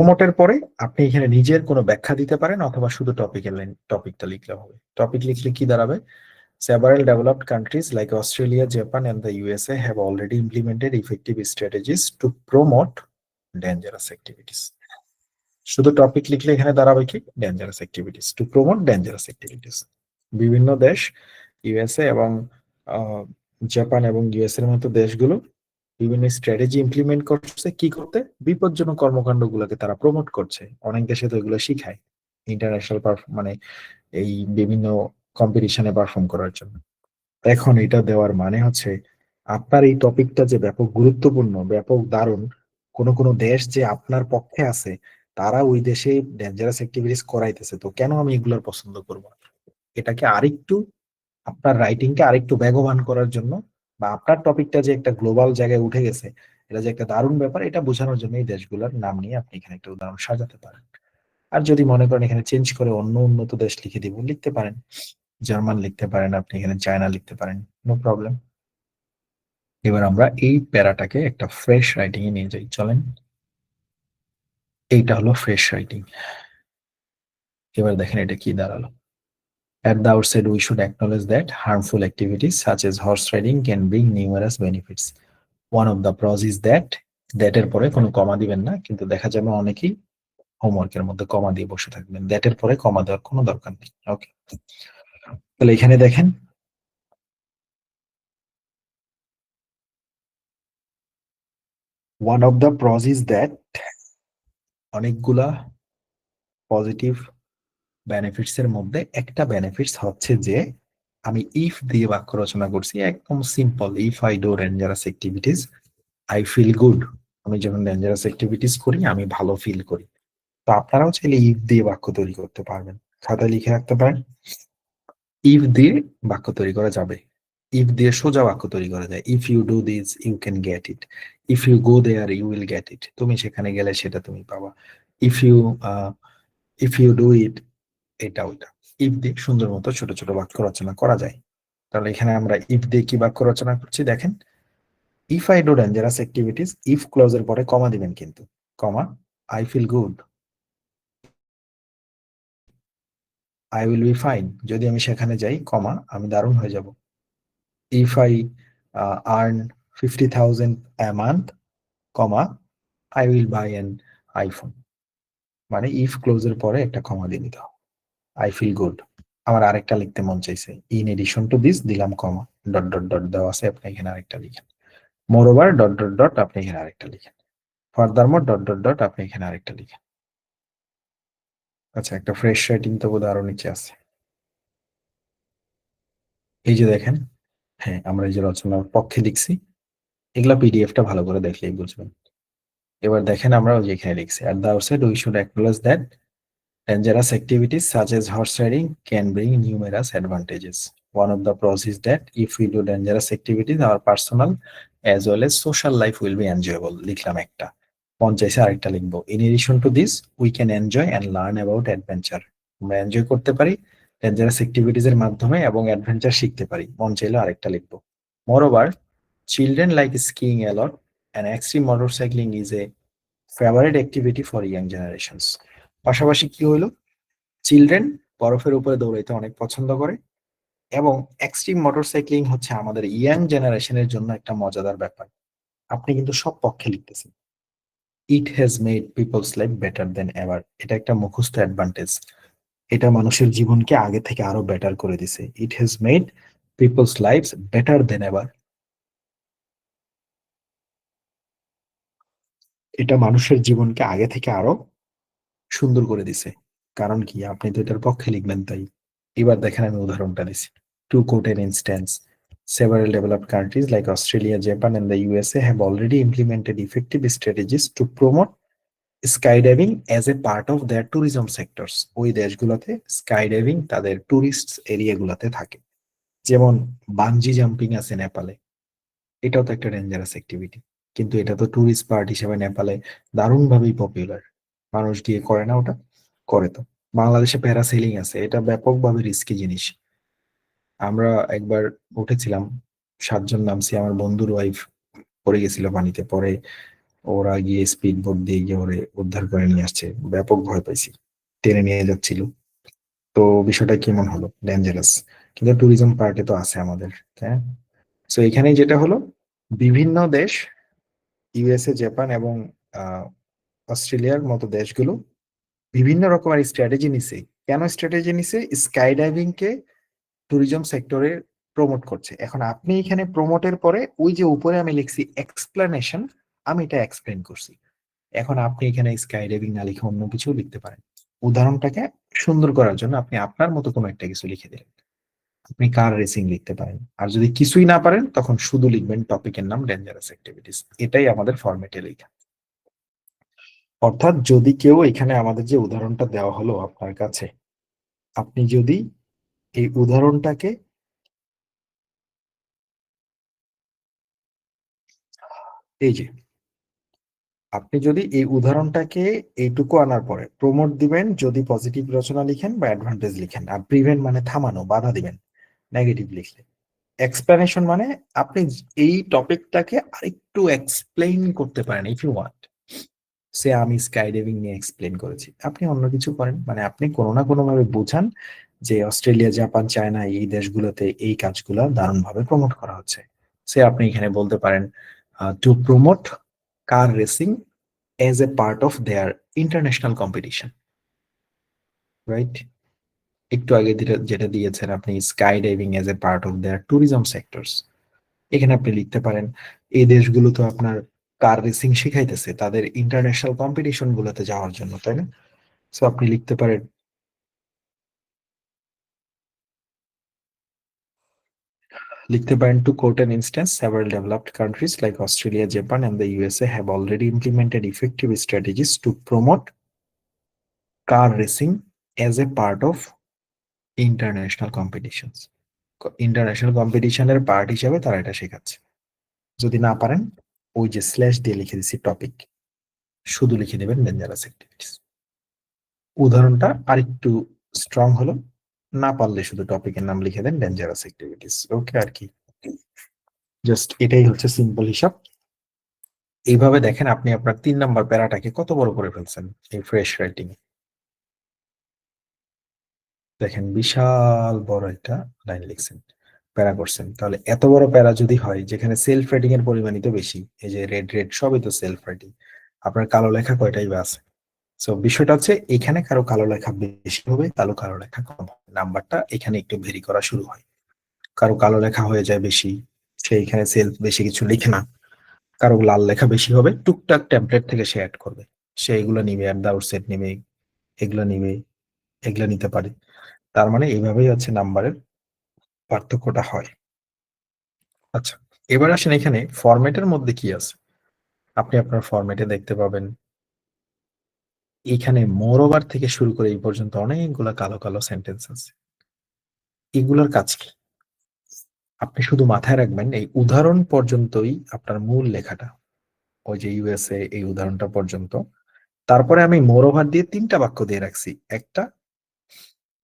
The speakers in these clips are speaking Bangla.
প্রোমোটের পরে আপনি এখানে নিজের কোনো ব্যাখ্যা দিতে পারেন অথবা শুধু টপিকটা লিখলে হবে। টপিক লিখলে কি দাঁড়াবে? Several developed countries like Australia, Japan, and the USA have already implemented effective strategies to promote dangerous activities. শুধু টপিক লিখলে এখানে দাঁড়াবে কি? Dangerous activities, to promote dangerous activities. বিভিন্ন দেশ, ইউএসএ এবং আহ, জাপান এবং ইউএস এর মতো দেশগুলো বিভিন্ন স্ট্র্যাটেজি ইমপ্লিমেন্ট করছে কি করতে? বিপজ্জনক কর্মকাণ্ড গুলোকে তারা প্রমোট করছে। অনেক দেশে তো এগুলো শিখায় ইন্টারন্যাশনাল মানে এই বিভিন্ন কম্পিটিশনে পারফর্ম করার জন্য। এখন এটা দেওয়ার মানে হচ্ছে আপনার এই টপিকটা যে ব্যাপক গুরুত্বপূর্ণ, ব্যাপক দারুণ, কোন কোন দেশ যে আপনার পক্ষে আছে, তারা ওই দেশে ডেঞ্জারাস অ্যাক্টিভিটিস করাইতেছে, তো কেন আমি এগুলোর পছন্দ করব না? এটাকে আরেকটু, আপনার রাইটিংকে আরেকটু বেগবান করার জন্য, বা আপনার টপিকটা যে একটা গ্লোবাল জায়গায় উঠে গেছে, এটা যে একটা দারুণ ব্যাপার, এটা বোঝানোর জন্য এই দেশগুলোর নাম নিয়ে আপনি এখানে একটা উদাহরণ সাজাতে পারেন। আর যদি মনে করেন এখানে চেঞ্জ করে অন্য উন্নত দেশ লিখে দিব, লিখতে পারেন। জার্মান লিখতে পারেন, আপনি এখানে চায়না লিখতে পারেন, নো প্রবলেম। এবার আমরা এই প্যারাটাকে একটা ফ্রেশ রাইটিং এ নিয়ে যাই, চলেন। এইটা হলো ফ্রেশ রাইটিং। এবার দেখেন এটা কি দাঁড়ালো। At the outset, we should acknowledge that harmful activities such as horse riding can bring numerous benefits. One of the pros is that এর পরে কোনো কমা দিবেন না, কিন্তু দেখা যাবে অনেকেই হোমওয়ার্কের মধ্যে কমা দিয়ে বসে থাকবেন। দ্যাট এর পরে কমা দেওয়ার কোনো দরকার নেই। ওকে, তাহলে এখানে দেখেন, one of the pros is that, অনেকগুলা পজিটিভ বেনিফিটস এর মধ্যে একটা বেনিফিটস হচ্ছে যে আমি ইফ দিয়ে বাক্য রচনা করছি, একদম simple. If I do dangerous activities I feel good. আমি যখন ডেঞ্জারাস অ্যাক্টিভিটিস করি আমি ভালো ফিল করি। তো আপনারাও চাইলে ইফ দিয়ে বাক্য তৈরি করতে পারবেন, খাতায় লিখে রাখতে পারেন। ইফ দিয়ে বাক্য তৈরি করা যাবে। ইফ দিয়ে সোজা বাক্য তৈরি করা যায়। If you do this you can get it. If you go there you will get it. তুমি সেখানে গেলে সেটা তুমি পাবা। If you if you do it, এটা ওইটা। ইফ দিয়ে সুন্দর মতো ছোট ছোট বাক্য রচনা করা যায়। তাহলে এখানে আমরা ইফ দিয়ে কি বাক্য রচনা করছি দেখেন। If I do dangerous activities, if ক্লজের পরে কমা দিবেন কিন্তু, comma, I feel good, I will be fine, যদি আমি সেখানে যাই, কমা, আমি দারুণ হয়ে যাব। If I earn 50,000 a month, comma, I will buy an iPhone. মানে ইফ ক্লোজের পরে একটা কমা দিয়ে দিতে হবে। I feel good. আমার আরেকটা লিখতে মন চাইছে, ইন এডিশন টু দিস, দিলাম কমা, ডট ডট ডট দেওয়া আছে, আপনি এখানে আরেকটা লিখেন। মোর ওভার, ডট ডট ডট, আপনি এখানে আরেকটা লিখেন। ফার্দারমোর, ডট ডট ডট, আপনি এখানে আরেকটা লিখেন। আচ্ছা, একটা ফ্রেশ রাইটিং তো বোধহয় আরো নিচে আছে। এই যে দেখেন, হ্যাঁ, আমরা এই যে রচনার পক্ষে লিখছি, এগুলা পিডিএফটা ভালো করে দেখলেই বুঝবেন। এবার দেখেন আমরা ওই যে এখানে লিখছি, at the outset we should acknowledge that dangerous activities such as horse riding can bring numerous advantages. One of the pros is that if we do dangerous activities, our personal as well as social life will be enjoyable. লিখলাম একটা, মন চাইছে আরেকটা লিখবো। In addition to this, we can enjoy and learn about adventure. আমরা এনজয় করতে পারি ডেঞ্জারাস অ্যাক্টিভিটিজ এর মাধ্যমে এবং অ্যাডভেঞ্চার শিখতে পারি, মন চাইলে আরেকটা লিখবো। Moreover, children like skiing a lot and extreme motorcycling is a favorite activity for young generations. পাশাপাশি কি হলো, চিলড্রেন বরফের উপরে দৌড়াইতে অনেক পছন্দ করে, এবং এক্সট্রিম মোটরসাইক্লিং হচ্ছে আমাদের ইয়াং জেনারেশনের জন্য একটা মজাদার ব্যাপার। আপনি কিন্তু সব পক্ষে লিখতেছেন। It has made people's life better than ever, এটা একটা মুখস্থ অ্যাডভান্টেজ। এটা মানুষের জীবনকে আগে থেকে আরো বেটার করে দিছে। It has made people's life better than ever, এটা মানুষের জীবনকে আগে থেকে আরো সুন্দর করে দিছে। কারণ কি, আপনি তো এটার পক্ষে লিখবেন তাই। এবার দেখেন আমি উদাহরণটা দিছি। To quote an instance, several developed countries like Australia, Japan, and the USA have already implemented effective strategies to promote skydiving as a part of their tourism sectors. ওই দেশগুলোতে স্কাইডাইভিং তাদের টুরিস্ট এরিয়াগুলোতে থাকে। যেমন বানজি জাম্পিং আছে নেপালে, এটাও তো একটা ডেঞ্জারাস অ্যাক্টিভিটি, কিন্তু এটা তো টুরিস্ট স্পট হিসেবে নেপালে দারুণভাবেই পপুলার। মানুষ গিয়ে করে না ওটা? করে তো। বাংলাদেশে প্যারাসেলিং আছে, এটা ব্যাপকভাবে রিস্কি জিনিস। আমরা একবার উঠেছিলাম, 7 জন নামছি, আমার বন্ধুর ওয়াইফ পড়ে গেছিল পানিতে, পরে ওরা গিয়ে স্পিড বোট দিয়ে গিয়ে ওরে উদ্ধার করে নিয়ে আসছে, ব্যাপক ভয় পাইছি, টেনে নিয়ে যাচ্ছিল। তো বিষয়টা কেমন হলো, ডেঞ্জারাস, কিন্তু ট্যুরিজম পার্টে তো আছে আমাদের। হ্যাঁ, তো এখানে যেটা হলো, বিভিন্ন দেশ, ইউএসএ, জাপান এবং আহ, অস্ট্রেলিয়ার মতো দেশগুলো বিভিন্ন রকমের স্ট্র্যাটেজি নিছে। কেন স্ট্র্যাটেজি নিছে? স্কাই ডাইভিং কে ট্যুরিজম সেক্টরে প্রমোট করছে। এখন আপনি এখানে প্রমোটের পরে ওই যে উপরে আমি লিখছি এক্সপ্লেনেশন, আমি এটা এক্সপ্লেন করছি। এখন আপনি এখানে স্কাই ডাইভিং না লিখে অন্য কিছু লিখতে পারেন। উদাহরণটাকে সুন্দর করার জন্য আপনি আপনার মতো কোনো একটা কিছু লিখে দিলেন। আপনি কার রেসিং লিখতে পারেন। আর যদি কিছুই না পারেন তখন শুধু লিখবেন টপিকের নাম ডেঞ্জারাস অ্যাক্টিভিটিস। এটাই আমাদের ফরম্যাটে লেখা। অর্থাৎ যদি কেউ এখানে আমাদের যে উদাহরণটা দেওয়া হলো আপনার কাছে, আপনি যদি এই উদাহরণটাকে, এই যে আপনি যদি এই উদাহরণটাকে এইটুকু আনার পরে প্রমোট দিবেন যদি পজিটিভ রচনা লিখেন বা অ্যাডভান্টেজ লিখেন, আর প্রিভেন্ট মানে থামানো, বাধা দিবেন নেগেটিভ লিখলে। এক্সপ্লেনেশন মানে আপনি এই টপিকটাকে আরেকটু এক্সপ্লেইন করতে পারেন। ইফ ইউ ওয়ান্ট, সে আমি স্কাই ডাইভিং নিয়ে এক্সপ্লেন করেছি, আপনি অন্য কিছু করেন, মানে আপনি কোনো না কোনো ভাবে বোঝান যে অস্ট্রেলিয়া, জাপান, চায়না এই দেশগুলোতে এই কাজগুলো দারুণভাবে প্রমোট করা হচ্ছে। সে আপনি এখানে বলতে পারেন to promote car racing as a part of their international competition, right? একটু আগে যেটা যেটা দিয়েছেন আপনি, sky diving as a part of their tourism sectors, এখানে আপনি লিখতে পারেন এই দেশগুলো তো আপনার কার রেসিং শিখাইতেছে তাদের ইন্টারন্যাশনাল কম্পিটিশন গুলোতে যাওয়ার জন্য, তাই না? সো আপনি লিখতে পারেন to quote an instance, several developed countries like Australia, Japan and the USA have already implemented effective strategies to promote car racing as a part of international competitions. International কম্পিটিশনের পার্ট হিসেবে তারা এটা শেখাচ্ছে। যদি না পারেন, ওই যে স্ল্যাশ দিয়ে লিখে দিচ্ছি টপিক, শুধু লিখে দেবেন ডেঞ্জারাস অ্যাক্টিভিটিস। উদাহরণটা আরেকটু স্ট্রং হলো, না পারলে শুধু টপিকের নাম লিখে দেন ডেঞ্জারাস অ্যাক্টিভিটিস। ওকে, আর কি, জাস্ট এটাই হচ্ছে সিম্পল হিসাব। এইভাবে দেখেন আপনি আপনার 3 নাম্বার প্যারাটাকে কত বড় করে ফেলছেন এই ফ্রেশ রাইটিং। দেখেন বিশাল বড় একটা লাইন লিখছেন, প্যারা করছেন। তাহলে এত বড় প্যারা যদি হয়, যেখানে সেলফ রাইটিং এর পরিমাণই তো বেশি, এই যে রেড রেড সবই তো সেলফ রাইটিং, আপনার কালো লেখা কয়টাই বা আছে? সো বিষয়টা হচ্ছে এখানে কারো কালো লেখা বেশি হবে, কারো কালো লেখা কম হবে, নাম্বারটা এখানে একটু ভেরি করা শুরু হয়। কারো কালো লেখা হয়ে যায় বেশি, সে এখানে সেলফ বেশি কিছু লিখে না। কারো লাল লেখা বেশি হবে, টুকটাক টেমপ্লেট থেকে সে অ্যাড করবে, সে এগুলো নিবে, অ্যাট দা আউটসেট নিবে, এগুলো নিবে, এগুলো নিতে পারে। তার মানে এইভাবেই হচ্ছে নাম্বারের পার্থক্যটা হয়। আচ্ছা, এবার আসেন এখানে ফরম্যাটের মধ্যে কি আছে। আপনি আপনার ফরম্যাটে দেখতে পাবেন এখানে মোর ওভার থেকে শুরু করে এই পর্যন্ত অনেকগুলা কালো কালো সেন্টেন্স আছে। এগুলোর কাজ কি? আপনি শুধু মাথায় রাখবেন এই উদাহরণ পর্যন্তই আপনার মূল লেখাটা, ওই যে ইউএসএ এই উদাহরণটা পর্যন্ত। তারপরে আমি মোর ওভার দিয়ে 3টা বাক্য দিয়ে রাখছি, একটা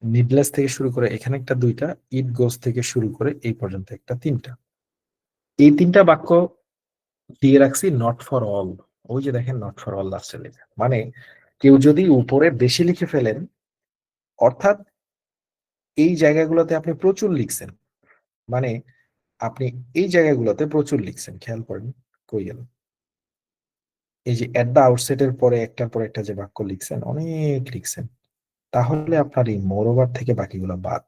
নিডলেস থেকে শুরু করে এখানে একটা, দুইটা ইট গোস থেকে শুরু করে এই পর্যন্ত একটা, তিনটা। এই 3টা বাক্য দিয়ে রাখছি নট ফর অল। ওই যে দেখেন নট ফর অল লাস্টে লেখা, মানে কেউ যদি উপরে বেশি লিখে ফেলেন, অর্থাৎ এই জায়গাগুলোতে আপনি প্রচুর লিখছেন, মানে আপনি এই জায়গাগুলোতে প্রচুর লিখছেন, খেয়াল করেন কই গেল, এই যে এট দা আউটসেট এর পরে একটার পর একটা যে বাক্য লিখছেন, অনেক লিখছেন, তাহলে আপনার এই মোর ওভার থেকে বাকিগুলো বাদ।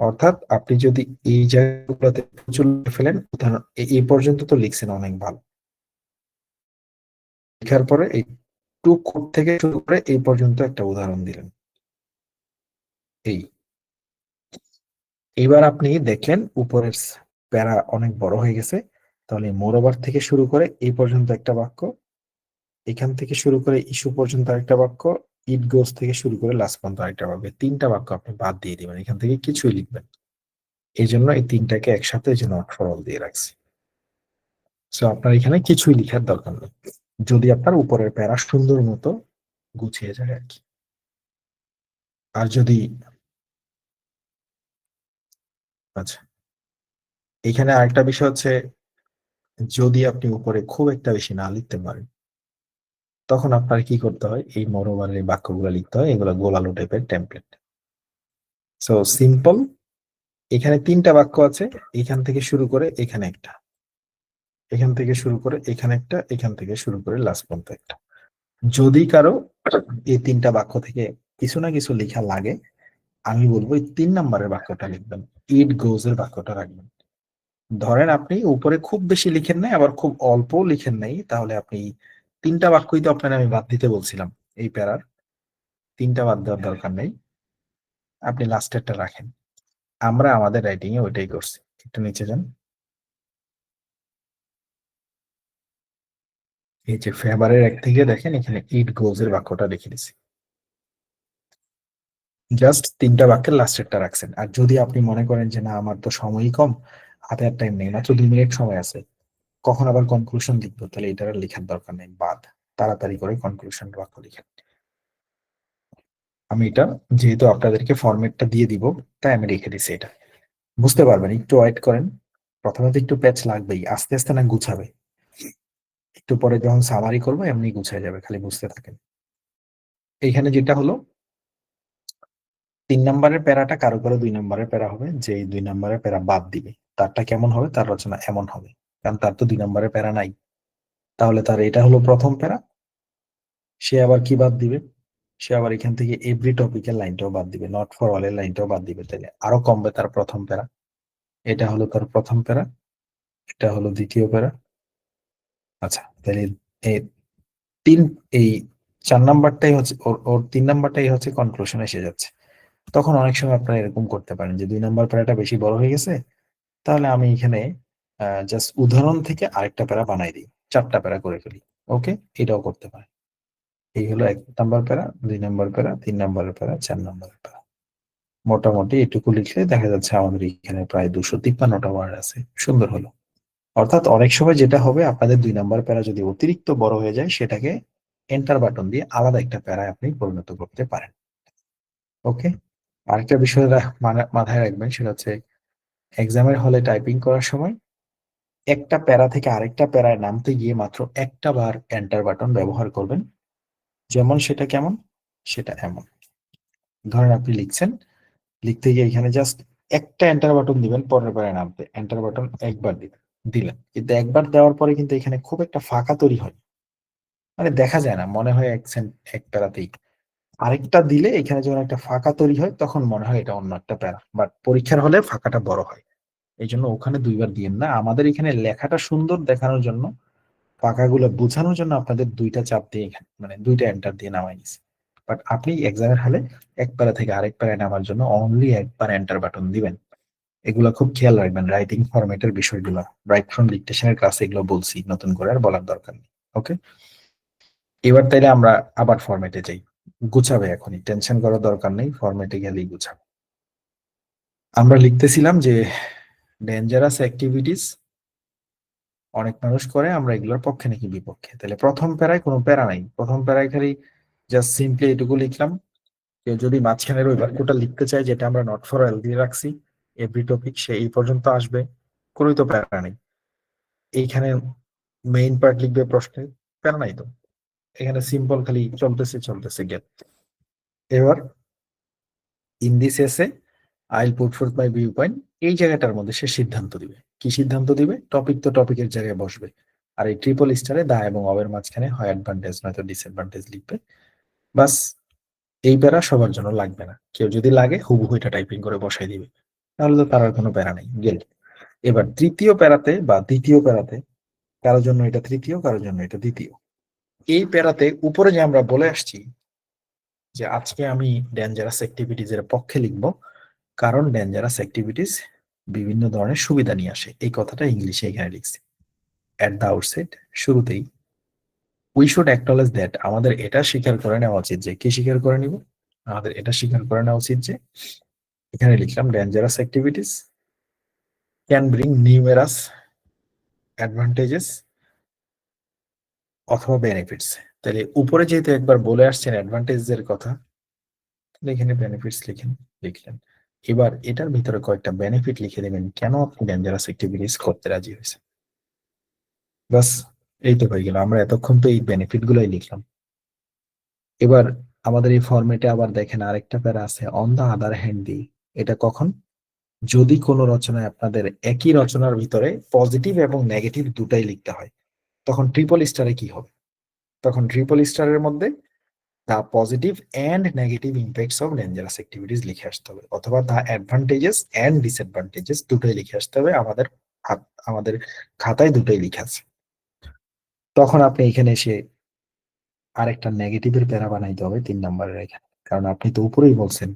অর্থাৎ আপনি যদি এই জায়গাগুলোতে প্রচুর লিখে ফেলেন, উদাহরণ এই পর্যন্ত তো লিখছেন অনেক ভালো, লেখার পরে এই টু কোড থেকে শুরু করে এই পর্যন্ত একটা উদাহরণ দিলেন, এই এবার আপনি দেখলেন উপরের প্যারা অনেক বড় হয়ে গেছে, তাহলে মোরওভার থেকে শুরু করে এই পর্যন্ত একটা বাক্য, এখান থেকে শুরু করে ইস্যু পর্যন্ত আরেকটা বাক্য, ইট গোস থেকে শুরু করে লাস্ট পর্যন্ত আরেকটা বাক্য, 3টা বাক্য আপনি বাদ দিয়ে দিবেন, এখান থেকে কিছুই লিখবেন। এই জন্য এই 3টাকে একসাথে এই যে নট ফর অল দিয়ে রাখছি। সো আপনার এখানে কিছুই লিখার দরকার নেই, যদি আপনার উপরের প্যারা সুন্দর মতো গুছিয়ে যায় আর কি। আর যদি, আচ্ছা, এখানে আরেকটা বিষয় হচ্ছে যদি আপনি উপরে খুব একটা বেশি না লিখতে পারেন, তখন আপনার কি করতে হয়, এই মরোবার এই বাক্যগুলো লিখতে হয়, এগুলো গোলালো টাইপের টেমপ্লেট। সো সিম্পল, এখানে তিনটা বাক্য আছে, এখান থেকে শুরু করে এখানে একটা, এখান থেকে শুরু করে এখানে একটা, এখান থেকে শুরু করে লাস্ট পর্যন্ত একটা। যদি কারো এই তিনটা বাক্য থেকে কিছু না কিছু লেখা লাগে, আমি বলবো এই 3 নম্বরের বাক্যটা লিখবেন, ইট গোজ এর বাক্যটা রাখবেন। ধরেন আপনি উপরে খুব বেশি লিখেন নাই, আবার খুব অল্প লিখেন নাই, তাহলে আপনি তিনটা বাক্যই তো আপনার আমি বাদ দিতে বলছিলাম, এই প্যারার তিনটা বাদ দেওয়ার দরকার নেই, আপনি লাস্টেরটা রাখেন। আমরা আমাদের রাইটিং এ ওইটাই করছি। একটু নিচে যান, এই যে ফেভারের এক থেকে দেখেন এখানে ইট গোজ এর বাক্যটা লিখে দিছি, জাস্ট তিনটা বাক্যের লাস্টেরটা রাখছেন। আর যদি আপনি মনে করেন যে না আমার তো সময়ই কম, হাতে আর টাইম নেই, মাত্র 2 মিনিট সময় আছে, কখন আবার কনক্লুশন লিখবো, তাহলে এটার আর লেখার দরকার নেই, বাদ, তাড়াতাড়ি করে কনক্লুশন বাক্য লিখেন। আমি এটা যেহেতু আপনাদেরকে ফরম্যাটটা দিয়ে দিব, তাই আমি রেখে দিছি এটা, বুঝতে পারবেন, একটু ওয়েট করেন। প্রথমে তো একটু প্যাচ লাগবেই, আস্তে আস্তে না গুছাবে, একটু পরে যখন সামারি করবো এমনি গুছায় যাবে, খালি বুঝতে থাকেন। এইখানে যেটা হলো, 3 নম্বরের প্যারাটা কারো কারো 2 নম্বরের প্যারা হবে, যে এই 2 নম্বরের প্যারা বাদ দিবে তারটা কেমন হবে, তার রচনা এমন হবে, কারণ তার তো 2 নম্বরের প্যারা নাই। তাহলে তার এটা হলো প্রথম প্যারা, সে আবার কি বাদ দিবে, সে আবার এখান থেকে এভরি টপিকের লাইনটাও বাদ দিবে, নট ফর অল এর লাইনটাও বাদ দিবে, তাইলে আরো কমবে তার প্রথম প্যারা। এটা হলো তার প্রথম প্যারা, এটা হলো দ্বিতীয় প্যারা। আচ্ছা, তাহলে এই তিন এই 4 নম্বরটাই হচ্ছে ওর ওর 3 নম্বরটাই হচ্ছে কনক্লুশন এসে যাচ্ছে। তখন অনেক সময় আপনারা এরকম করতে পারেন যে 2 নম্বর প্যারাটা বেশি বড় হয়ে গেছে, তাহলে আমি এখানে জাস্ট উদাহরণ থেকে আরেকটা প্যারা বানাই দিই, 4টা প্যারা করে ফেলি। ওকে, এটাও করতে পারে। এই হলো 1 নম্বর প্যারা, 2 নম্বর প্যারা, 3 নম্বরের প্যারা, 4 নম্বরের প্যারা। মোটামুটি এটুকু লিখলে দেখা যাচ্ছে আমাদের এখানে প্রায় 253টা ওয়ার্ড আছে, সুন্দর হলো। অর্থাৎ অনেক সময় যেটা হবে, আপনাদের 2 নম্বর প্যারা যদি অতিরিক্ত বড় হয়ে যায়, সেটাকে এন্টার বাটন দিয়ে আলাদা একটা প্যারায় আপনি পরিণত করতে পারেন। ওকে, আরেকটা বিষয় মাথায় রাখবেন, সেটা হচ্ছে এক্সামের হলে টাইপিং করার সময় একটা প্যারা থেকে আরেকটা প্যারায় নামতে গিয়ে মাত্র একটা বার এন্টার বাটন ব্যবহার করবেন। যেমন সেটা কেমন, সেটা এমন, ধরেন আপনি লিখছেন, লিখতে গিয়ে এখানে জাস্ট একটা এন্টার বাটন দিবেন, পরের প্যারায় নামতে এন্টার বাটন একবার দিলেন, কিন্তু একবার দেওয়ার পরে কিন্তু এখানে খুব একটা ফাঁকা তৈরি হয়, মানে দেখা যায় না, মনে হয় এক প্যারাতেই। আরেকটা দিলে এখানে যখন একটা ফাঁকা তৈরি হয়, তখন মনে হয় এটা অন্য একটা প্যারা, বাট পরীক্ষার হলে ফাঁকাটা বড় হয়। এই জন্য ওখানে 2বার দিয়েন না, আমাদের এখানে লেখাটা সুন্দর দেখানোর জন্য, ফাঁকাগুলো বোঝানোর জন্য আপনাদের 2টা চাপ দিয়ে এখানে মানে 2টা এন্টার দিয়ে নামাই নিছি। বাট আপনি এক্সামের হলে এক প্যারা থেকে আরেক প্যারায় নামার জন্য অনলি একবার এন্টার বাটন দিবেন। এগুলো খুব খেয়াল রাখবেন, রাইটিং ফরম্যাটের বিষয়গুলো, রাইট ফ্রম ডিকটেশনের ক্লাসে এগুলো বলছি, নতুন করে আর বলার দরকার নেই। ওকে, এবার তাইলে আমরা আবার ফরম্যাটে যাই, গুছাবে এখনই, টেনশন করার দরকার নেই, ফরম্যাটে গেলেই গুছাবে। আমরা লিখতেছিলাম যে ডেঞ্জারাস অ্যাক্টিভিটিস অনেক মানুষ করে, আমরা এগুলোর পক্ষে নাকি বিপক্ষে। তাহলে প্রথম প্যারায় কোনো প্যারা নাই, প্রথম প্যারায় খালি জাস্ট সিম্পলি এটুকু লিখলাম। কেউ যদি মাঝখানের ওই বাক্যটা লিখতে চায়, যেটা আমরা নট ফর অল দিয়ে রাখছি, এভরি টপিক, সে এই পর্যন্ত আসবে, কোনোই তো প্যারা নেই। এইখানে মেইন পার্ট লিখবে প্রশ্নের, প্যারা নাই তো, এখানে সিম্পল খালি চলতেছে চলতেছে গেট। এবার ইন দিস এসে I will put forth my view point, এই জায়গাটার মধ্যে সে সিদ্ধান্ত দিবে। কি সিদ্ধান্ত দিবে, টপিক তো টপিকের জায়গায় বসবে, আর এই ট্রিপল স্টারে দা এবং অবের মাঝখানে হয় অ্যাডভান্টেজ নয়তো ডিসঅ্যাডভান্টেজ লিখবে। বাস, এই প্যারা সবার জন্য লাগবে না, কেউ যদি লাগে হুবহু এটা টাইপিং করে বসাই দিবে, তাহলে তো তার আর কোনো প্যারা নেই, গেল। এবার তৃতীয় প্যারাতে বা দ্বিতীয় প্যারাতে, কারোর জন্য এটা তৃতীয়, কারোর জন্য এটা দ্বিতীয়। এই প্যারাতে উপরে যে আমরা বলে আসছি যে আজকে আমি ডেঞ্জারাস অ্যাক্টিভিটিজ এর পক্ষে লিখবো, কারণ ডেঞ্জারাস অ্যাক্টিভিটিস বিভিন্ন ধরনের সুবিধা নিয়ে আসে, এই কথাটা ইংলিশে এখানে লিখছি। এট দ্য আউটসেট, শুরুতেই, উই শুড অ্যাকনলেজ দ্যাট, আমাদের এটা স্বীকার করে নেওয়া উচিত যে, কি স্বীকার করে নিব, আমাদের এটা স্বীকার করে নেওয়া উচিত যে, এখানে লিখলাম dangerous activities can bring numerous advantages অথবা বেনিফিটস। তাহলে উপরে যেহেতু একবার বলে আসছেন অ্যাডভান্টেজ এর কথা, তাহলে এখানে বেনিফিটস লিখলেন। এবার এটার ভিতরে কয়েকটা বেনিফিট লিখে দেবেন, কেন আপনি ডেঞ্জারাস অ্যাক্টিভিটিস করতে রাজি হয়েছে। বাস, এই তো হয়ে গেল। আমরা এতক্ষণ তো এই বেনিফিট গুলোই লিখলাম। এবার আমাদের এই ফরম্যাটে আবার দেখেন আরেকটা প্যারা আছে, অন দা আদার হ্যান্ড দিয়ে। এটা কখন? যদি কোনো রচনায় আপনাদের একই রচনার ভিতরে পজিটিভ এবং নেগেটিভ দুটাই লিখতে হয়, তখন ট্রিপল স্টারে কি হবে? তখন ট্রিপল স্টারের মধ্যে the positive and negative impacts of dangerous activities লিখে আসতে হবে, অথবা দ্য অ্যাডভান্টেজেস অ্যান্ড ডিসঅ্যাডভান্টেজেস দুটোই লিখে আসতে হবে। আমাদের খাতায় দুটোই লিখে আছে। তখন আপনি এখানে এসে আরেকটা নেগেটিভের প্যারা বানাইতে হবে 3 নম্বরের এখানে, কারণ আপনি তো উপরেই বলছেন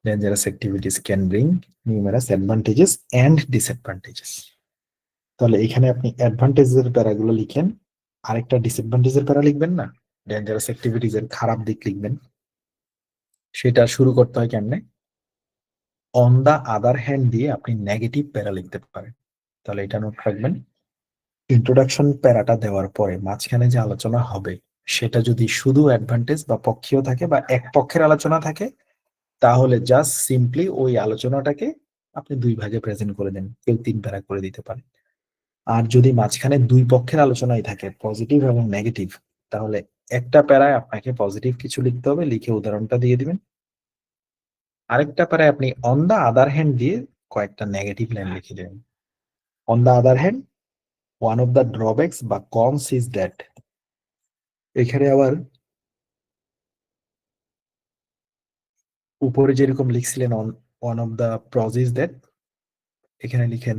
dangerous activities can bring numerous advantages and disadvantages. তাহলে এখানে আপনি অ্যাডভান্টেজের প্যারাগুলো লিখেন, আরেকটা ডিসঅ্যাডভান্টেজের প্যারা লিখবেন না, ডেঞ্জারাস অ্যাক্টিভিটিস এর খারাপ দিক লিখবেন। সেটা শুরু করতে হয় কেমনে? অন দা আদার হ্যান্ড দিয়ে আপনি নেগেটিভ প্যারা লিখতে পারেন। তাহলে এটা নোট রাখবেন। ইন্ট্রোডাকশন প্যারাটা দেওয়ার পরে মাঝখানে যে আলোচনা হবে, সেটা যদি শুধু অ্যাডভান্টেজ বা পক্ষীয় থাকে বা এক পক্ষের আলোচনা থাকে, তাহলে জাস্ট সিম্পলি ওই আলোচনাটাকে আপনি 2 ভাগে প্রেজেন্ট করে দেন, কেউ 3 প্যারা করে দিতে পারে। আর যদি মাঝখানে 2 পক্ষের আলোচনাই থাকে, পজিটিভ এবং নেগেটিভ, তাহলে একটা প্যারায় আপনাকে পজিটিভ কিছু লিখতে হবে, লিখে উদাহরণটা দিয়ে দিবেন। আরেকটা প্যারায় আপনি অন দা আদার হ্যান্ড দিয়ে কয়েকটা নেগেটিভ লাইন লিখে দেবেন। On the other hand, one of the drawbacks বা কমস ইজ দ্যাট। এখানে আবার উপরে যেরকম লিখছিলেন on one of the pros is that, এখানে লিখেন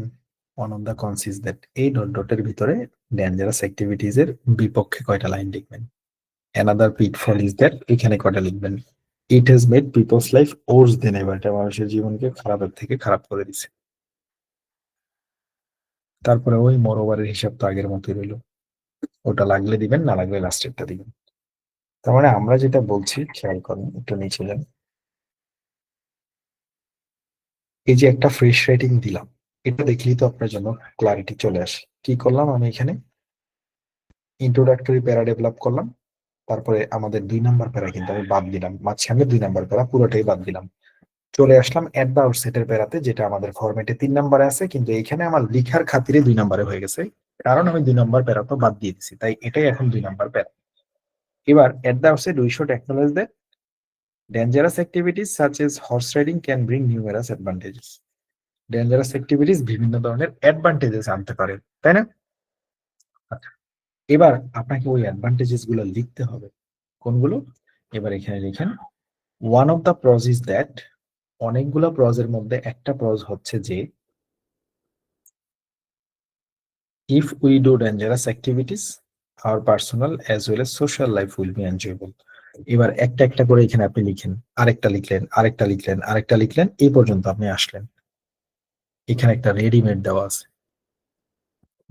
one of the cons is that. এই ডট ডটের ভিতরে ডেঞ্জারাস অ্যাক্টিভিটিজ এর বিপক্ষে কয়টা লাইন লিখবেন। অ্যানাদার পিটফল ইজ দ্যাট, এখানে কয়টা লিখবেন। It has made people's life worse than ever, এটা মানুষের জীবনকে খারাপের থেকে খারাপ করে দিছে। তারপরে ওই মোরওভারের হিসাব তো আগের মতোই রইল, ওটা লাগলে দিবেন, না লাগলে লাস্টেরটা দিবেন। তার মানে আমরা যেটা বলছি খেয়াল করেন, একটু নিচে যান। এই যে একটা ফ্রেশ রাইটিং দিলাম, এটা দেখলেই তো আপনার জন্য ক্লারিটি চলে আসে। কি করলাম আমি এখানে? ইন্ট্রোডাক্টরি প্যারা ডেভেলপ করলাম, তারপরে আমাদের 2 নম্বর প্যারা কিন্তু আমি বাদ দিলাম, মাঝখানে 2 নম্বর প্যারা পুরোটাই বাদ দিলাম। চলে আসলাম অ্যাট দা আউটসেটের প্যারাতে, যেটা আমাদের ফরম্যাটে 3 নম্বরে আছে, কিন্তু এইখানে আমার লিখার খাতিরে 2 নম্বরে হয়ে গেছে, কারণ আমি 2 নম্বর প্যারা তো বাদ দিয়ে দিছি, তাই এটাই এখন 2 নম্বর প্যারা। এবার at the outset we should acknowledge that dangerous activities such as horse riding can bring numerous advantages. Dangerous activities বিভিন্ন ধরনের অ্যাডভান্টেজেস আনতে পারে, তাই না? আচ্ছা, এবার আপনাকে ওই অ্যাডভান্টেজেস গুলো লিখতে হবে। কোনগুলো? এবার এখানে লিখেন one of the pros is that, অনেকগুলো প্রজের মধ্যে একটা প্রজ হচ্ছে যে if we do dangerous activities our personal as well as social life will be enjoyable. এবার একটা একটা করে এখানে আপনি লিখেন, আরেকটা লিখলেন, আরেকটা লিখলেন, আরেকটা লিখলেন, এই পর্যন্ত আপনি আসলেন। এখানে একটা রেডিমেড দেওয়া আছে।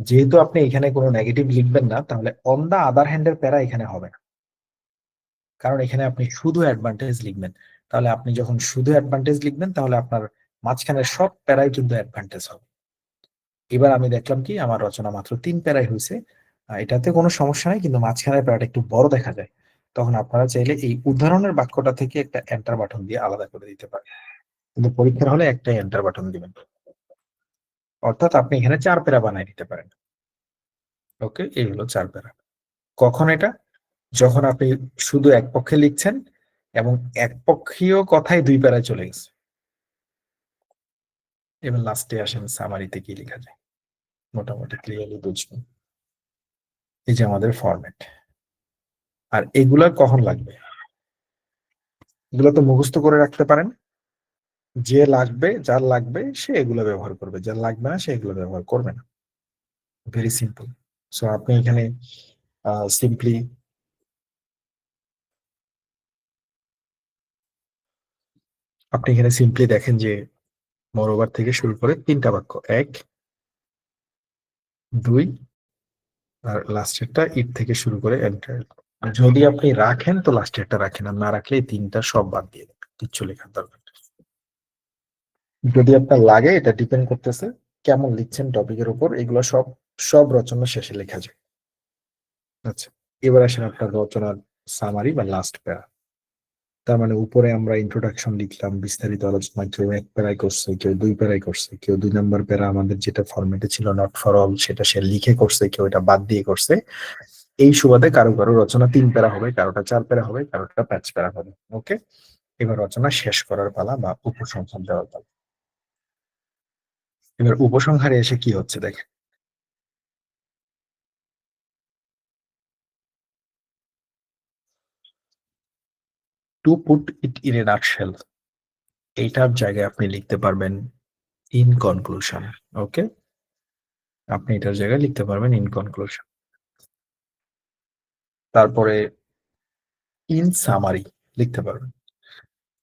যেহেতু আপনি এখানে কোনো নেগেটিভ লিখবেন না, তাহলে অন দা আদার হ্যান্ডের প্যারা এখানে হবে না, কারণ এখানে আপনি শুধু অ্যাডভান্টেজ লিখবেন। তাহলে আপনি যখন শুধু অ্যাডভান্টেজ লিখবেন, তাহলে আপনার মাঝখানে সব প্যারাই কিন্তু অ্যাডভান্টেজ হবে। এবার আমি দেখলাম কি আমার রচনা মাত্র 3 প্যারাই হয়েছে, এটাতে কোনো সমস্যা নাই, কিন্তু মাঝখানের প্যারাটা একটু বড় দেখা যায়। তখন আপনারা চাইলে এই উদাহরণের বাক্যটা থেকে একটা এন্টার বাটন দিয়ে আলাদা করে দিতে পারেন, কিন্তু পরীক্ষার হলে একটাই এন্টার বাটন দিবেন। অর্থাৎ আপনি এখানে 4 প্যারা বানাই দিতে পারেন। ওকে, এই হলো 4 প্যারা। কখন এটা? যখন আপনি শুধু এক পক্ষে লিখছেন এবং একপক্ষীয় কথাই 2 প্যারায় চলে গেছে। এবার লাস্টে আসেন সামারিতে কি লেখা যায়, মোটামুটি ক্লিয়ারলি বুঝবেন। এই যে আমাদের ফরম্যাট। আর এগুলা কখন লাগবে? এগুলো তো মুখস্থ করে রাখতে পারেন। যে লাগবে, যার লাগবে সে এগুলো ব্যবহার করবে, যার লাগবে না সে এগুলো ব্যবহার করবে না। Very simple. সো আপনি এখানে সিম্পলি দেখেন যে মোরওভার থেকে শুরু করে 3টা বাক্য, 1, 2, আর লাস্টেরটা ইট থেকে শুরু করে এন্টার। যদি আপনি রাখেন তো লাস্টেরটা রাখেন, আর না রাখলে এই 3টা সব বাদ দিয়ে দেন, কিচ্ছু লেখার দরকার নেই। যদি আপনার লাগে, এটা ডিপেন্ড করতেছে কেমন লিখছেন টপিকের উপর, এগুলো সব সব রচনা শেষে লেখা যায়। আচ্ছা, এবার আসেন আপনার রচনার সামারি বা লাস্ট প্যারা। তার মানে উপরে আমরা ইন্ট্রোডাকশন লিখলাম, বিস্তারিত আলোচনা কেউ এক প্যারায় করছে, কেউ দুই প্যারায় করছে, কেউ 2 নম্বর প্যারা আমাদের যেটা ফরম্যাটে ছিল নট ফর অল সেটা সে লিখে করছে, কেউ এটা বাদ দিয়ে করছে। এই সুবাদে কারো কারো রচনা 3 প্যারা হবে, কারোটা 4 প্যারা হবে, কারোটা 5 প্যারা হবে। ওকে, এবার রচনা শেষ করার পালা বা উপসংহার দেওয়ার পালা। এবার উপসংহারে এসে কি হচ্ছে দেখেন। To put it in a nutshell, এইটার জায়গায় আপনি লিখতে পারবেন ইন কনক্লুশন। ওকে, আপনি এটার জায়গায় লিখতে পারবেন ইন কনক্লুশন। তারপরে ইন সামারি লিখতে পারবেন।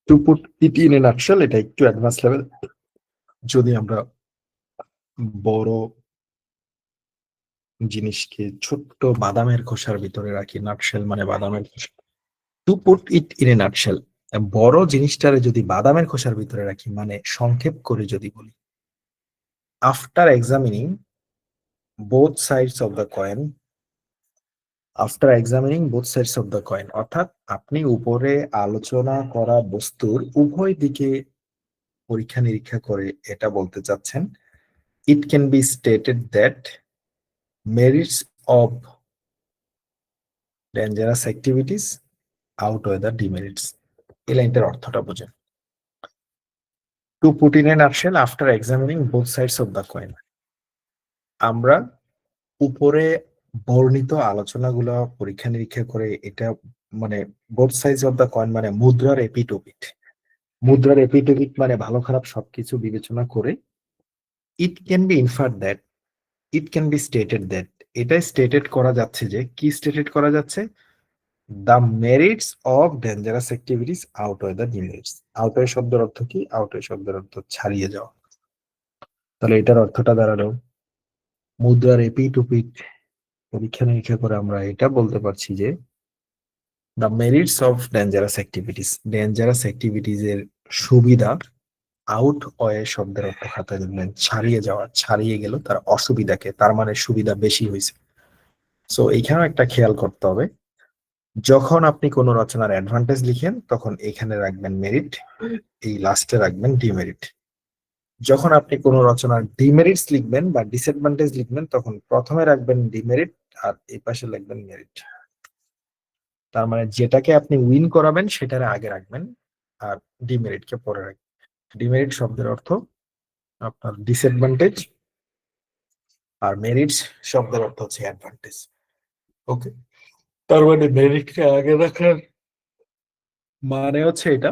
To put it in a nutshell এটা একটু অ্যাডভান্স লেভেল। যদি আমরা বড় জিনিসকে ছোট্ট বাদামের খোসার ভিতরে রাখি, নাটশেল মানে বাদামের খোসা। To put it in a nutshell, বড় জিনিসটারে যদি বাদামের খোসার ভিতরে রাখি, মানে সংক্ষেপ করে যদি বলি, after examining both sides of the coin, after examining both sides of the coin, অর্থাৎ আপনি উপরে আলোচনা করা বস্তুর উভয় দিকে পরীক্ষা নিরীক্ষা করে এটা বলতে চাচ্ছেন, it can be stated that merits of dangerous activities outweigh the demerits. এই লাইনটার অর্থটা বোঝেন। To put in a nutshell after examining both sides of the coin, আমরা উপরে বর্ণিত আলোচনাগুলো পরীক্ষা নিরীক্ষা করে এটা মানে both sides of the coin মানে মুদ্রার এপিট ওপিট, মুদ্রার এপিট ওপিট মানে ভালো খারাপ সবকিছু বিবেচনা করে it can be infer that, it can be stated that, এটাই স্টেটেড করা যাচ্ছে যে কি স্টেটেড করা যাচ্ছে, the merits of dangerous activities outweigh the demerits. Outweigh শব্দের অর্থ কি? আউটওয়ে শব্দের অর্থ ছাড়িয়ে যাওয়া। তাহলে এটার অর্থটা দাঁড়ালো মুদ্রার এপিট ওপিট পরীক্ষা নিরীক্ষা করে আমরা এটা বলতে পারছি যে the merits of dangerous activities, dangerous activities এর সুবিধা, আউট ওয়ে শব্দের অর্থ খাতায় লিখবেন ছাড়িয়ে যাওয়া, ছাড়িয়ে গেল তার অসুবিধাকে, তার মানে সুবিধা বেশি হয়েছে। সো এইখানেও একটা খেয়াল করতে হবে, যখন আপনি কোনো রচনার অ্যাডভান্টেজ লিখেন তখন এখানে রাখবেন মেরিট, এই লাস্টে রাখবেন ডিমেরিট। যখন আপনি কোনো রচনার ডিমেরিটস লিখবেন বা ডিসঅ্যাডভান্টেজ লিখবেন তখন প্রথমে রাখবেন ডিমেরিট আর এই পাশে লিখবেন মেরিট। তার মানে যেটাকে আপনি উইন করাবেন সেটার আগে রাখবেন আর ডিমেরিটকে পরে রাখবেন। ডিমেরিট শব্দের অর্থ আপনার ডিসঅ্যাডভান্টেজ আর মেরিটস শব্দের অর্থ হচ্ছে অ্যাডভান্টেজ। ওকে, তার মানে মেরিটকে আগে রাখার মানে হচ্ছে এটা,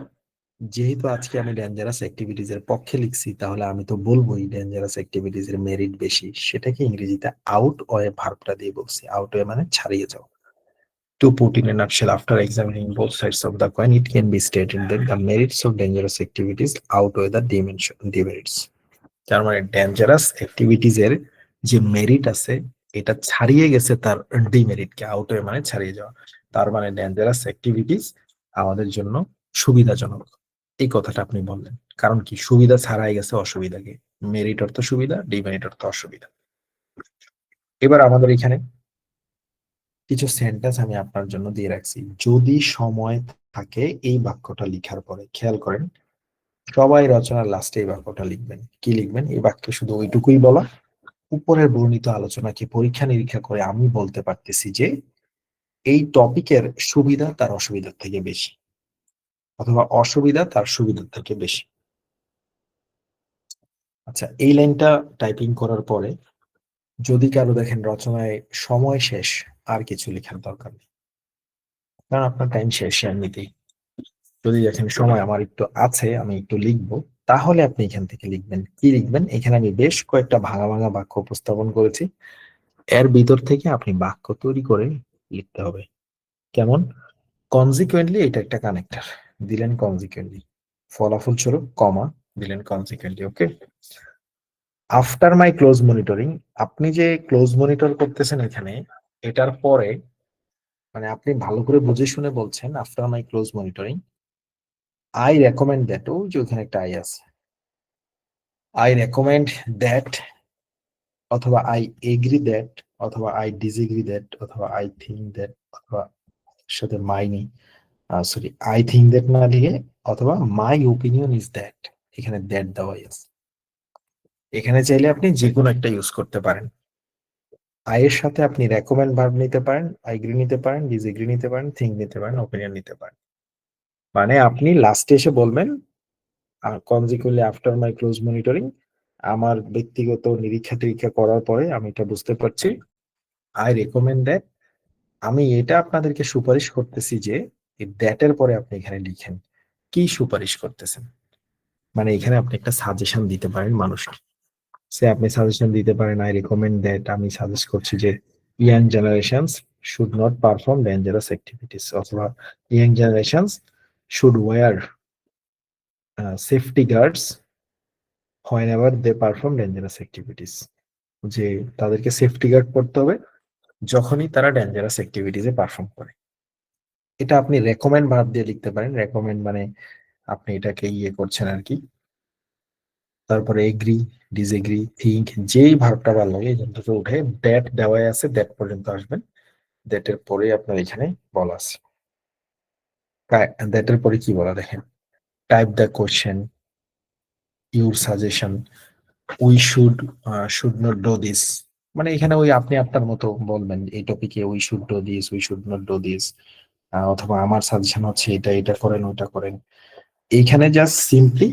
যেহেতু আজকে আমি ডেঞ্জারাস অ্যাক্টিভিটিজ এর পক্ষে লিখছি তাহলে আমি তো বলবোই ডেঞ্জারাস অ্যাক্টিভিটিজ এর মেরিট বেশি, সেটাকে ইংরেজিতে আউট ওয়ে ভার্বটা দিয়ে বলছি। আউট ওয়ে মানে ছাড়িয়ে যাও। To put in a nutshell, after examining both sides of the coin, it can be stated that the merits of dangerous activities outweigh the demerits. তার মানে ডেঞ্জারাস অ্যাক্টিভিটিজ এর যে মেরিট আছে এটা ছাড়িয়ে গেছে তার ডিমেরিটকে, আউটওয়ে মানে ছাড়িয়ে যাওয়া। তার মানে ডেঞ্জারাস অ্যাক্টিভিটিস আমাদের জন্য সুবিধাজনক, এই কথাটা আপনি বললেন। কারণ কি? সুবিধা ছাড়াই গেছে অসুবিধাকে, মেরিট অর্থ সুবিধা, ডিমেরিট অর্থ অসুবিধা। এবার আমাদের এখানে কিছু সেন্টেন্স আমি আপনার জন্য দিয়ে রাখছি, যদি সময় থাকে এই বাক্যটা লিখার পরে খেয়াল করেন, সবাই রচনার লাস্টে এই বাক্যটা লিখবেন। কি লিখবেন? এই বাক্যে শুধু ওইটুকুই বলা, উপরের বর্ণিত আলোচনাকে পরীক্ষা নিরীক্ষা করে আমি বলতে পারতেছি যে এই টপিকের সুবিধা তার অসুবিধার থেকে বেশি, অথবা অসুবিধা তার সুবিধার থেকে বেশি। আচ্ছা, এই লাইনটা টাইপিং করার পরে যদি কারো দেখেন রচনায় সময় শেষ, আর কিছু লেখার দরকার নেই, কারণ আপনার টাইম শেষ এমনিতেই। যদি দেখেন সময় আমার একটু আছে, আমি একটু লিখবো, তাহলে আপনি এখান থেকে লিখবেন। কি লিখবেন? এখানে আমি বেশ কয়েকটা ভাঙা ভাঙা বাক্য উপস্থাপন করেছি, এর ভিতর থেকে আপনি বাক্য তৈরি করে লিখতে হবে। কেমন? কনজিকুয়েন্টলি, এটা একটা কানেক্টর, দিলেন কনজিকুয়েন্টলি, ফলাফল স্বরূপ কমা দিলেন কনজিকুয়েন্টলি। ওকে, আফটার মাই ক্লোজ মনিটরিং, আপনি যে ক্লোজ মনিটর করতেছেন এখানে, এটার পরে মানে আপনি ভালো করে বুঝে শুনে বলছেন after my close monitoring I recommend that, ও যে ওখানে একটা আই আছে, আই রেকমেন্ড দ্যাট, অথবা আই এগ্রি দ্যাট, অথবা আই ডিসএগ্রি দ্যাট, অথবা আই থিঙ্ক দ্যাট, অথবা সাথে মাই নেই, সরি, আই থিঙ্ক দ্যাট না লিখে অথবা মাই ওপিনিয়ন ইজ দ্যাট, এখানে দ্যাট দেওয়াই আছে। এখানে চাইলে আপনি যে কোনো একটা ইউজ করতে পারেন। আই এর সাথে আপনি রেকমেন্ড ভার্ব নিতে পারেন, আইগ্রি নিতে পারেন, ডিসএগ্রি নিতে পারেন, থিঙ্ক নিতে পারেন, ওপিনিয়ন নিতে পারেন। মানে আপনি লাস্টে এসে বলবেন কনজিকুয়েন্টলি আফটার মাই ক্লোজ মনিটরিং, আমার ব্যক্তিগত নিরীক্ষা টিরীক্ষা করার পরে আমি এটা বুঝতে পারছি, আই রেকমেন্ড দ্যাট, আমি এটা আপনাদেরকে সুপারিশ করতেছি যে দ্যাট এর পরে আপনি এখানে লিখেন কি সুপারিশ করতেছেন। মানে এখানে আপনি একটা সাজেশন দিতে পারেন মানুষকে। সে আপনি সাজেশন দিতে পারেন, আই রেকমেন্ড দ্যাট, আমি সাজেস্ট করছি যে young generations should not perform dangerous activities, অথবা young generations should wear safety guards whenever they perform dangerous activities, যে তাদেরকে সেফটি গার্ড পড়তে হবে যখনই তারা ডেঞ্জারাস অ্যাক্টিভিটিসে পারফর্ম করে। এটা আপনি রেকমেন্ড ভার্ব দিয়ে লিখতে পারেন। রেকমেন্ড মানে আপনি এটাকে ইয়ে করছেন আর কি। তারপরে এগ্রি, ডিসএগ্রি, থিঙ্ক, যেই ভার্বটা ভালো লাগে এখান থেকে উঠে দ্যাট দেওয়াই আছে, দ্যাট পর্যন্ত আসবেন। দ্যাট এর পরে আপনার এখানে বলা আছে, দ্যাট এর পরে কি বলা দেখেন, type the question, your suggestion, we should not do this. মানে এখানে ওই আপনি আপনার মতো বলবেন এই টপিকে, we should do this, we should not do this, অথবা আমার সাজেশন হচ্ছে এটা, এটা করেন, ওইটা করেন। এইখানে জাস্ট সিম্পলি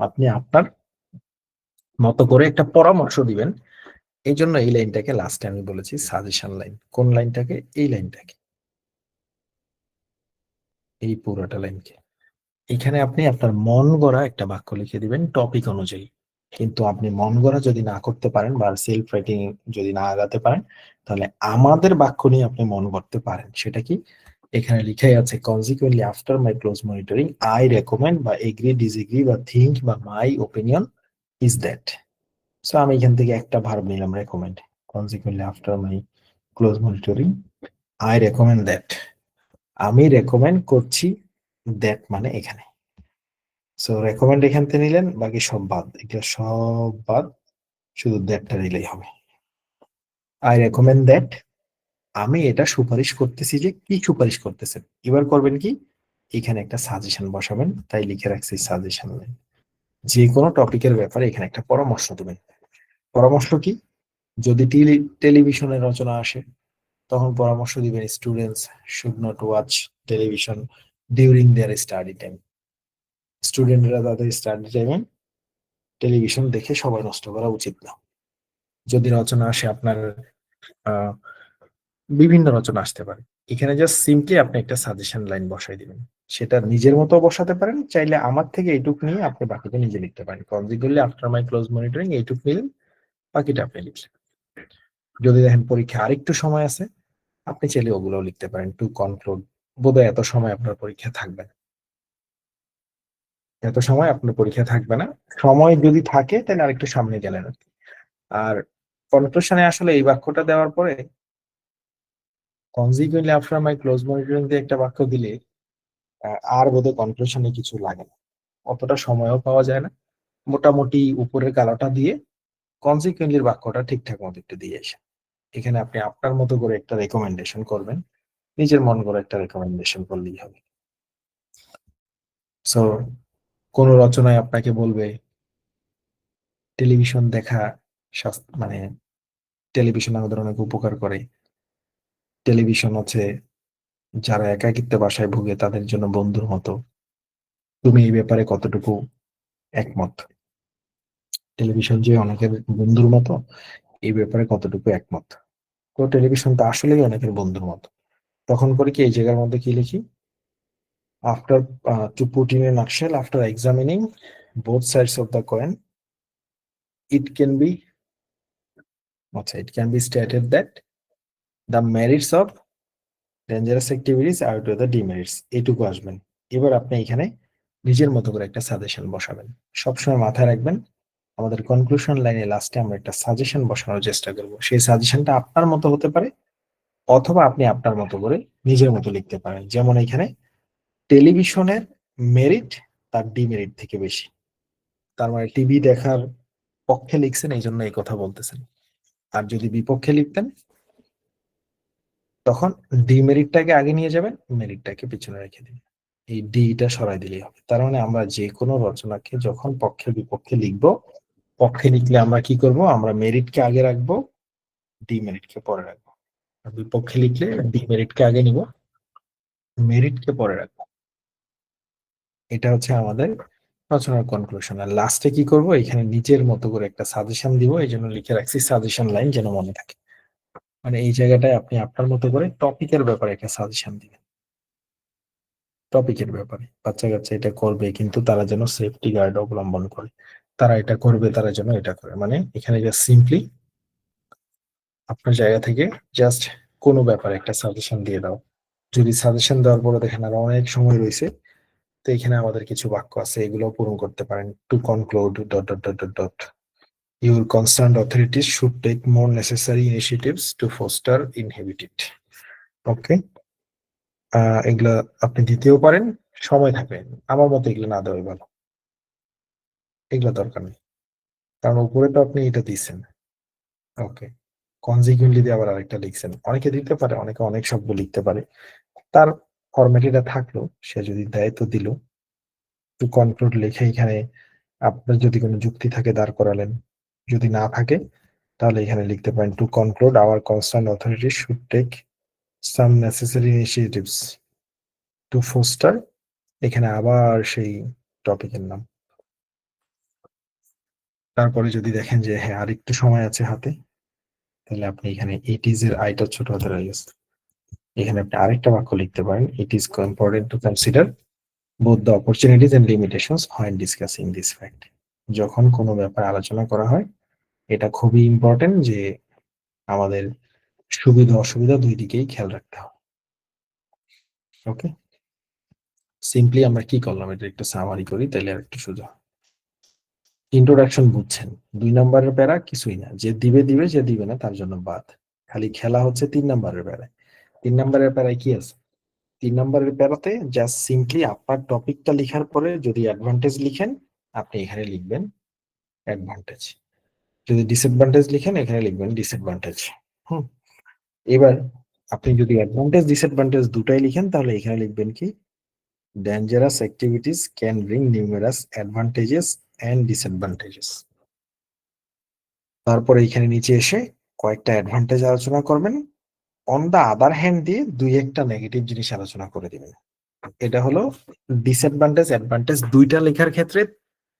আপনি আপনার মতো করে একটা পরামর্শ দিবেন। এই জন্য এই লাইনটাকে লাস্টে আমি বলেছি সাজেশন লাইন। কোন লাইনটাকে? এই লাইনটাকে, এই পুরোটা লাইনকে। এখানে আপনি আপনার মন গড়া একটা বাক্য লিখে দিবেন টপিক অনুযায়ী। কিন্তু আপনি মন গড়া যদি না করতে পারেন বা সেলফ রাইটিং যদি না আগাতে পারেন, তাহলে আমাদের বাক্য নিয়ে আপনি মন গড়তে পারেন। সেটা কি? এখানে লিখাই আছে, consequently after my close monitoring I recommend বা এগ্রি, ডিসএগ্রি বা থিঙ্ক বা my opinion is that. So আমি এখান থেকে একটা ভার্ব নিলাম, recommend. Consequently after my close monitoring I recommend that, আমি রেকমেন্ড করছি দ্যাট, মানে এখানে। সো রেকমেন্ড এখান থেকে নিলেন, বাকি সব বাদ, এটা সব বাদ, শুধু দ্যাটটা নিলেই হবে। আই রেকমেন্ড দ্যাট, আমি এটা সুপারিশ করতেছি। যে কি সুপারিশ করতেছেন এবার করবেন কি, এখানে একটা সাজেশন বসাবেন, তাই লিখে রাখছি সাজেশন। যে কোনো টপিকের ব্যাপারে এখানে একটা পরামর্শ দেবেন। পরামর্শ কি? যদি টেলিভিশনের রচনা আসে তখন পরামর্শ দিবেন students should not watch television during their study time. স্টুডেন্টরা তাদের স্টাডি টাইমে টেলিভিশন দেখে সময় নষ্ট করা উচিত না। যদি রচনা আসে আপনার, আহ বিভিন্ন রচনা আসতে পারে, এখানে জাস্ট সিম্পলি আপনি একটা সাজেশন লাইন বসাই দিবেন। সেটা নিজের মতো বসাতে পারেন, চাইলে আমার থেকে এইটুক নিয়ে আপনি বাকিটা নিজে লিখতে পারেন। কনজিকুয়েন্টলি আফটার মাই ক্লোজ মনিটরিং এইটুক নিলেন, বাকিটা আপনি লিখলেন। যদি দেখেন পরীক্ষা আরেকটু সময় আছে, আপনি চাইলে ওগুলো লিখতে পারেন। টু কনক্লুড, বোধহয় এত সময় আপনার পরীক্ষা থাকবে না, এত সময় আপনার পরীক্ষা থাকবে না। সময় যদি থাকে তাহলে আরেকটু সামনে গেলেন আর কি। আর কনক্লুশনে আসলে এই বাক্যটা দেওয়ার পরে কনজিকুয়েন্টলি আফটার মাই ক্লোজ মনিটরিং দিয়ে একটা বাক্য দিলে আর বোধহয় কনক্লুশনে কিছু লাগে না, অতটা সময়ও পাওয়া যায় না। মোটামুটি উপরের কালাটা দিয়ে কনজিকুয়েন্টলির বাক্যটা ঠিকঠাক মতো একটু দিয়ে আসে। এখানে আপনি আপনার মতো করে একটা রেকমেন্ডেশন করবেন, নিজের মন করে একটা রেকমেন্ডেশন করলেই হবে। সো কোন রচনায় আপনাকে বলবে টেলিভিশন দেখা মানে টেলিভিশন আমাদের অনেক উপকার করে, টেলিভিশন হচ্ছে যারা একাকিত্ব বাসায় ভুগে তাদের জন্য বন্ধুর মতো, তুমি এই ব্যাপারে কতটুকু একমত? টেলিভিশন যে অনেকের বন্ধুর মতো, এই ব্যাপারে কতটুকু একমত? তো টেলিভিশন তো আসলেই অনেকের বন্ধুর মতো। তখন করে কি এই জায়গার মধ্যে কি লিখি, after to put in a nutshell, after examining both sides of the coin, it can be, আচ্ছা, it can be stated that the merits of dangerous activities are to the demerits, এইটুকু আসবেন। এবার আপনি এখানে নিজের মতো করে একটা সাজেশন বসাবেন। সবসময় মাথায় রাখবেন, আমাদের কনক্লুশন লাইনে লাস্টে আমরা একটা সাজেশন বসানোর চেষ্টা করব। সেই সাজেশনটা আপনার মতো হতে পারে, অথবা আপনি আপনার মতো করে নিজের মতো লিখতে পারেন। যেমন এখানে টেলিভিশনের মেরিট তার ডিমেরিট থেকে বেশি, তার মানে টিভি দেখার পক্ষে লিখছেন এই জন্য এই কথা বলতেছেন। আর যদি বিপক্ষে লিখতেন, তখন ডিমেরিটটাকে আগে নিয়ে যাবেন, মেরিটটাকে পিছনে রেখে দিবেন। এই ডিটা সরাই দিলেই হবে। তার মানে আমরা যে কোনো রচনাকে যখন পক্ষে বিপক্ষে লিখবো, পক্ষে লিখলে আমরা কি করব, আমরা মেরিটকে আগে রাখবো, ডিমেরিটকে পরে রাখবো। আর বিপক্ষে লিখলে ডিমেরিটকে আগে নিব, মেরিটকে পরে রাখবো। এটা হচ্ছে আমাদের রচনার কনক্লুশন। আর লাস্টে কি করব, এখানে নিজের মতো করে একটা সাজেশন দিব, এই জন্য লিখে রাখছি সাজেশন লাইন, যেন মনে থাকে। মানে এই জায়গাটায় আপনি আপনার মতো করে টপিকের ব্যাপারে একটা সাজেশন দিবেন, টপিকের ব্যাপারে। বাচ্চা কাচ্চা এটা করবে, কিন্তু তারা যেন সেফটি গার্ড অবলম্বন করে, তারা এটা করবে, তারা যেন এটা করে। মানে এখানে জাস্ট সিম্পলি আপনার জায়গা থেকে জাস্ট কোনো ব্যাপারে একটা সাজেশন দিয়ে দাও। যদি সাজেশন দেওয়ার পরে দেখেন আর অনেক সময় রয়েছে, তো এখানে আমাদের কিছু বাক্য আছে, এগুলো পূরণ করতে পারেন। To conclude dot dot dot dot dot your concerned authorities should take more necessary initiatives to foster inhabited. Okay, এগুলা আপনি দিতেও পারেন, সময় থাকবে। আমার মতে এগুলো না দেওয়াই ভালো, এগুলো দরকার নেই, কারণ উপরে তো আপনি এটা দিচ্ছেন। ওকে, কনজিকুয়েন্টলি দিয়ে আবার আরেকটা লিখছেন, অনেকে দিতে পারে, অনেকে অনেক শব্দ লিখতে পারে, তার ফরম্যাট এটা থাকলো, সে যদি দেয় তো দিল। টু কনক্লুড লিখে এখানে আপনার যদি কোনো যুক্তি থাকে দাঁড় করালেন, যদি না থাকে তাহলে এখানে লিখতে পারেন to conclude our concern authority should take some necessary initiatives to foster, এখানে আবার সেই টপিকের নাম। তারপরে যদি দেখেন যে হ্যাঁ আরেকটু সময় আছে হাতে, তাহলে আপনি এখানে ইট ইজ এর আইটা ছোট হাতে রয়ে গেছে, এখানে আপনি আরেকটা বাক্য লিখতে পারেন, it is important to consider both the opportunities and limitations when discussing this fact. যখন কোনো ব্যাপার আলোচনা করা হয়, এটা খুবই ইম্পর্টেন্ট যে আমাদের সুবিধা অসুবিধা দুই দিকেই খেয়াল রাখতে হবে। ওকে, সিম্পলি আমরা কি করলাম, এটা একটু সামারি করি তাহলে আর একটু সোজা। ইন্ট্রোডাকশন বুঝছেন, 2 নম্বরের প্যারা কিছুই না, যে দিবে দিবে, যে দিবে না তার জন্য বাদ। খালি খেলা হচ্ছে 3 নম্বরের প্যারায়। 3 নম্বরের প্যারায় কি আছে, 3 নম্বরের প্যারাতে জাস্ট সিম্পলি আপনার টপিকটা লিখার পরে যদি অ্যাডভান্টেজ লিখেন, আপনি এখানে লিখবেন অ্যাডভান্টেজ। যদি ডিসঅ্যাডভান্টেজ লিখেন, এখানে লিখবেন ডিসঅ্যাডভান্টেজ। হুম, এবার আপনি যদি অ্যাডভান্টেজ ডিসঅ্যাডভান্টেজ দুটাই লিখেন, তাহলে এখানে লিখবেন কি, dangerous activities can bring numerous advantages and disadvantages. তারপরে এখানে নিচে এসে কয়েকটা অ্যাডভান্টেজ আলোচনা করবেন, অন দা আদার হ্যান্ড দিয়ে দুই একটা নেগেটিভ জিনিস আলোচনা করে দিবেন। এটা হলো ডিসঅ্যাডভান্টেজ অ্যাডভান্টেজ দুইটা লেখার ক্ষেত্রে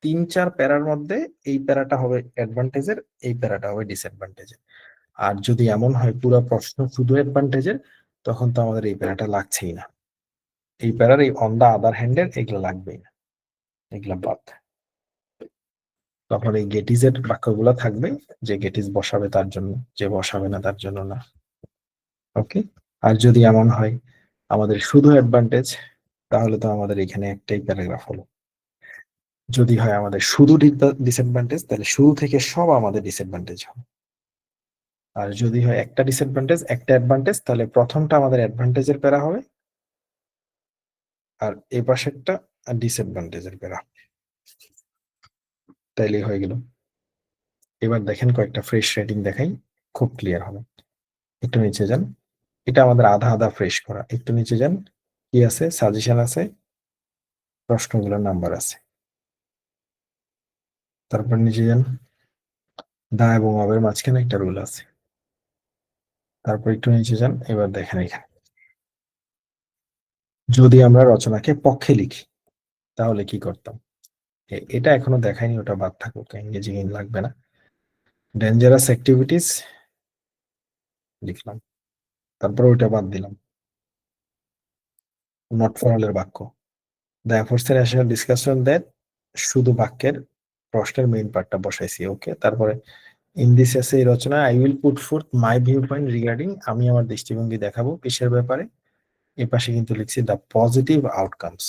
3-4 প্যারার মধ্যে এই প্যারাটা হবে অ্যাডভান্টেজের, এই প্যারাটা হবে ডিসঅ্যাডভান্টেজের। আর যদি এমন হয় পুরো প্রশ্ন শুধু অ্যাডভান্টেজের, তখন তো আমাদের এই প্যারাটা লাগছেই না, এই প্যারার এই অন দা আদার হ্যান্ডের এগুলো লাগবেই না, এগুলো বাদ। তখন এই গেটিজের বাক্যগুলো থাকবে, যে গেটিজ বসাবে তার জন্য, যে বসাবে না তার জন্য না। ওকে, আর যদি এমন হয় আমাদের শুধু অ্যাডভান্টেজ, তাহলে তো আমাদের এখানে একটাই প্যারাগ্রাফ হলো। যদি হয় আমাদের শুধু ডিসঅ্যাডভান্টেজ, তাহলে শুরু থেকে সব আমাদের ডিসঅ্যাডভান্টেজ হবে। আর যদি হয় একটা ডিসঅ্যাডভান্টেজ একটা অ্যাডভান্টেজ, তাহলে প্রথমটা আমাদের অ্যাডভান্টেজের প্যারা হবে, আর এই পাশেরটা ডিসঅ্যাডভান্টেজের প্যারা। তাইলেই হয়ে গেল। এবার দেখেন কয়েকটা ফ্রেশ রেটিং দেখাই, খুব ক্লিয়ার হবে। একটু নিচে যান, এটা আমাদের আধা আধা ফ্রেশ করা। একটু নিচে যান, কি আছে, সাজেশন আছে, প্রশ্নগুলোর নাম্বার আছে। তারপর নিচে যান, দা এবং অবের মাঝখানে একটা রুল আছে। তারপর একটু নিচে যান, এবার দেখেন এখানে যদি আমরা রচনাকে পক্ষে লিখি তাহলে কি করতাম। এটা এখনো দেখাইনি, ওটা বাদ থাকুক, ইংরেজি লাগবে না। ডেঞ্জারাস অ্যাক্টিভিটিস লিখলাম, তারপর ওইটা বাদ দিলাম, নট ফর অল এর বাক্য। The efforts national discussion that, শুধু বাক্যের প্রশ্নের মেইন পার্টটা বসাইছি। ওকে, তারপরে ইন দিস এসে এই রচনা I will put forth my viewpoint regarding, আমি আমার দৃষ্টিভঙ্গি দেখাবো কিসের ব্যাপারে। এই পাশে কিন্তু লিখছি the positive outcomes,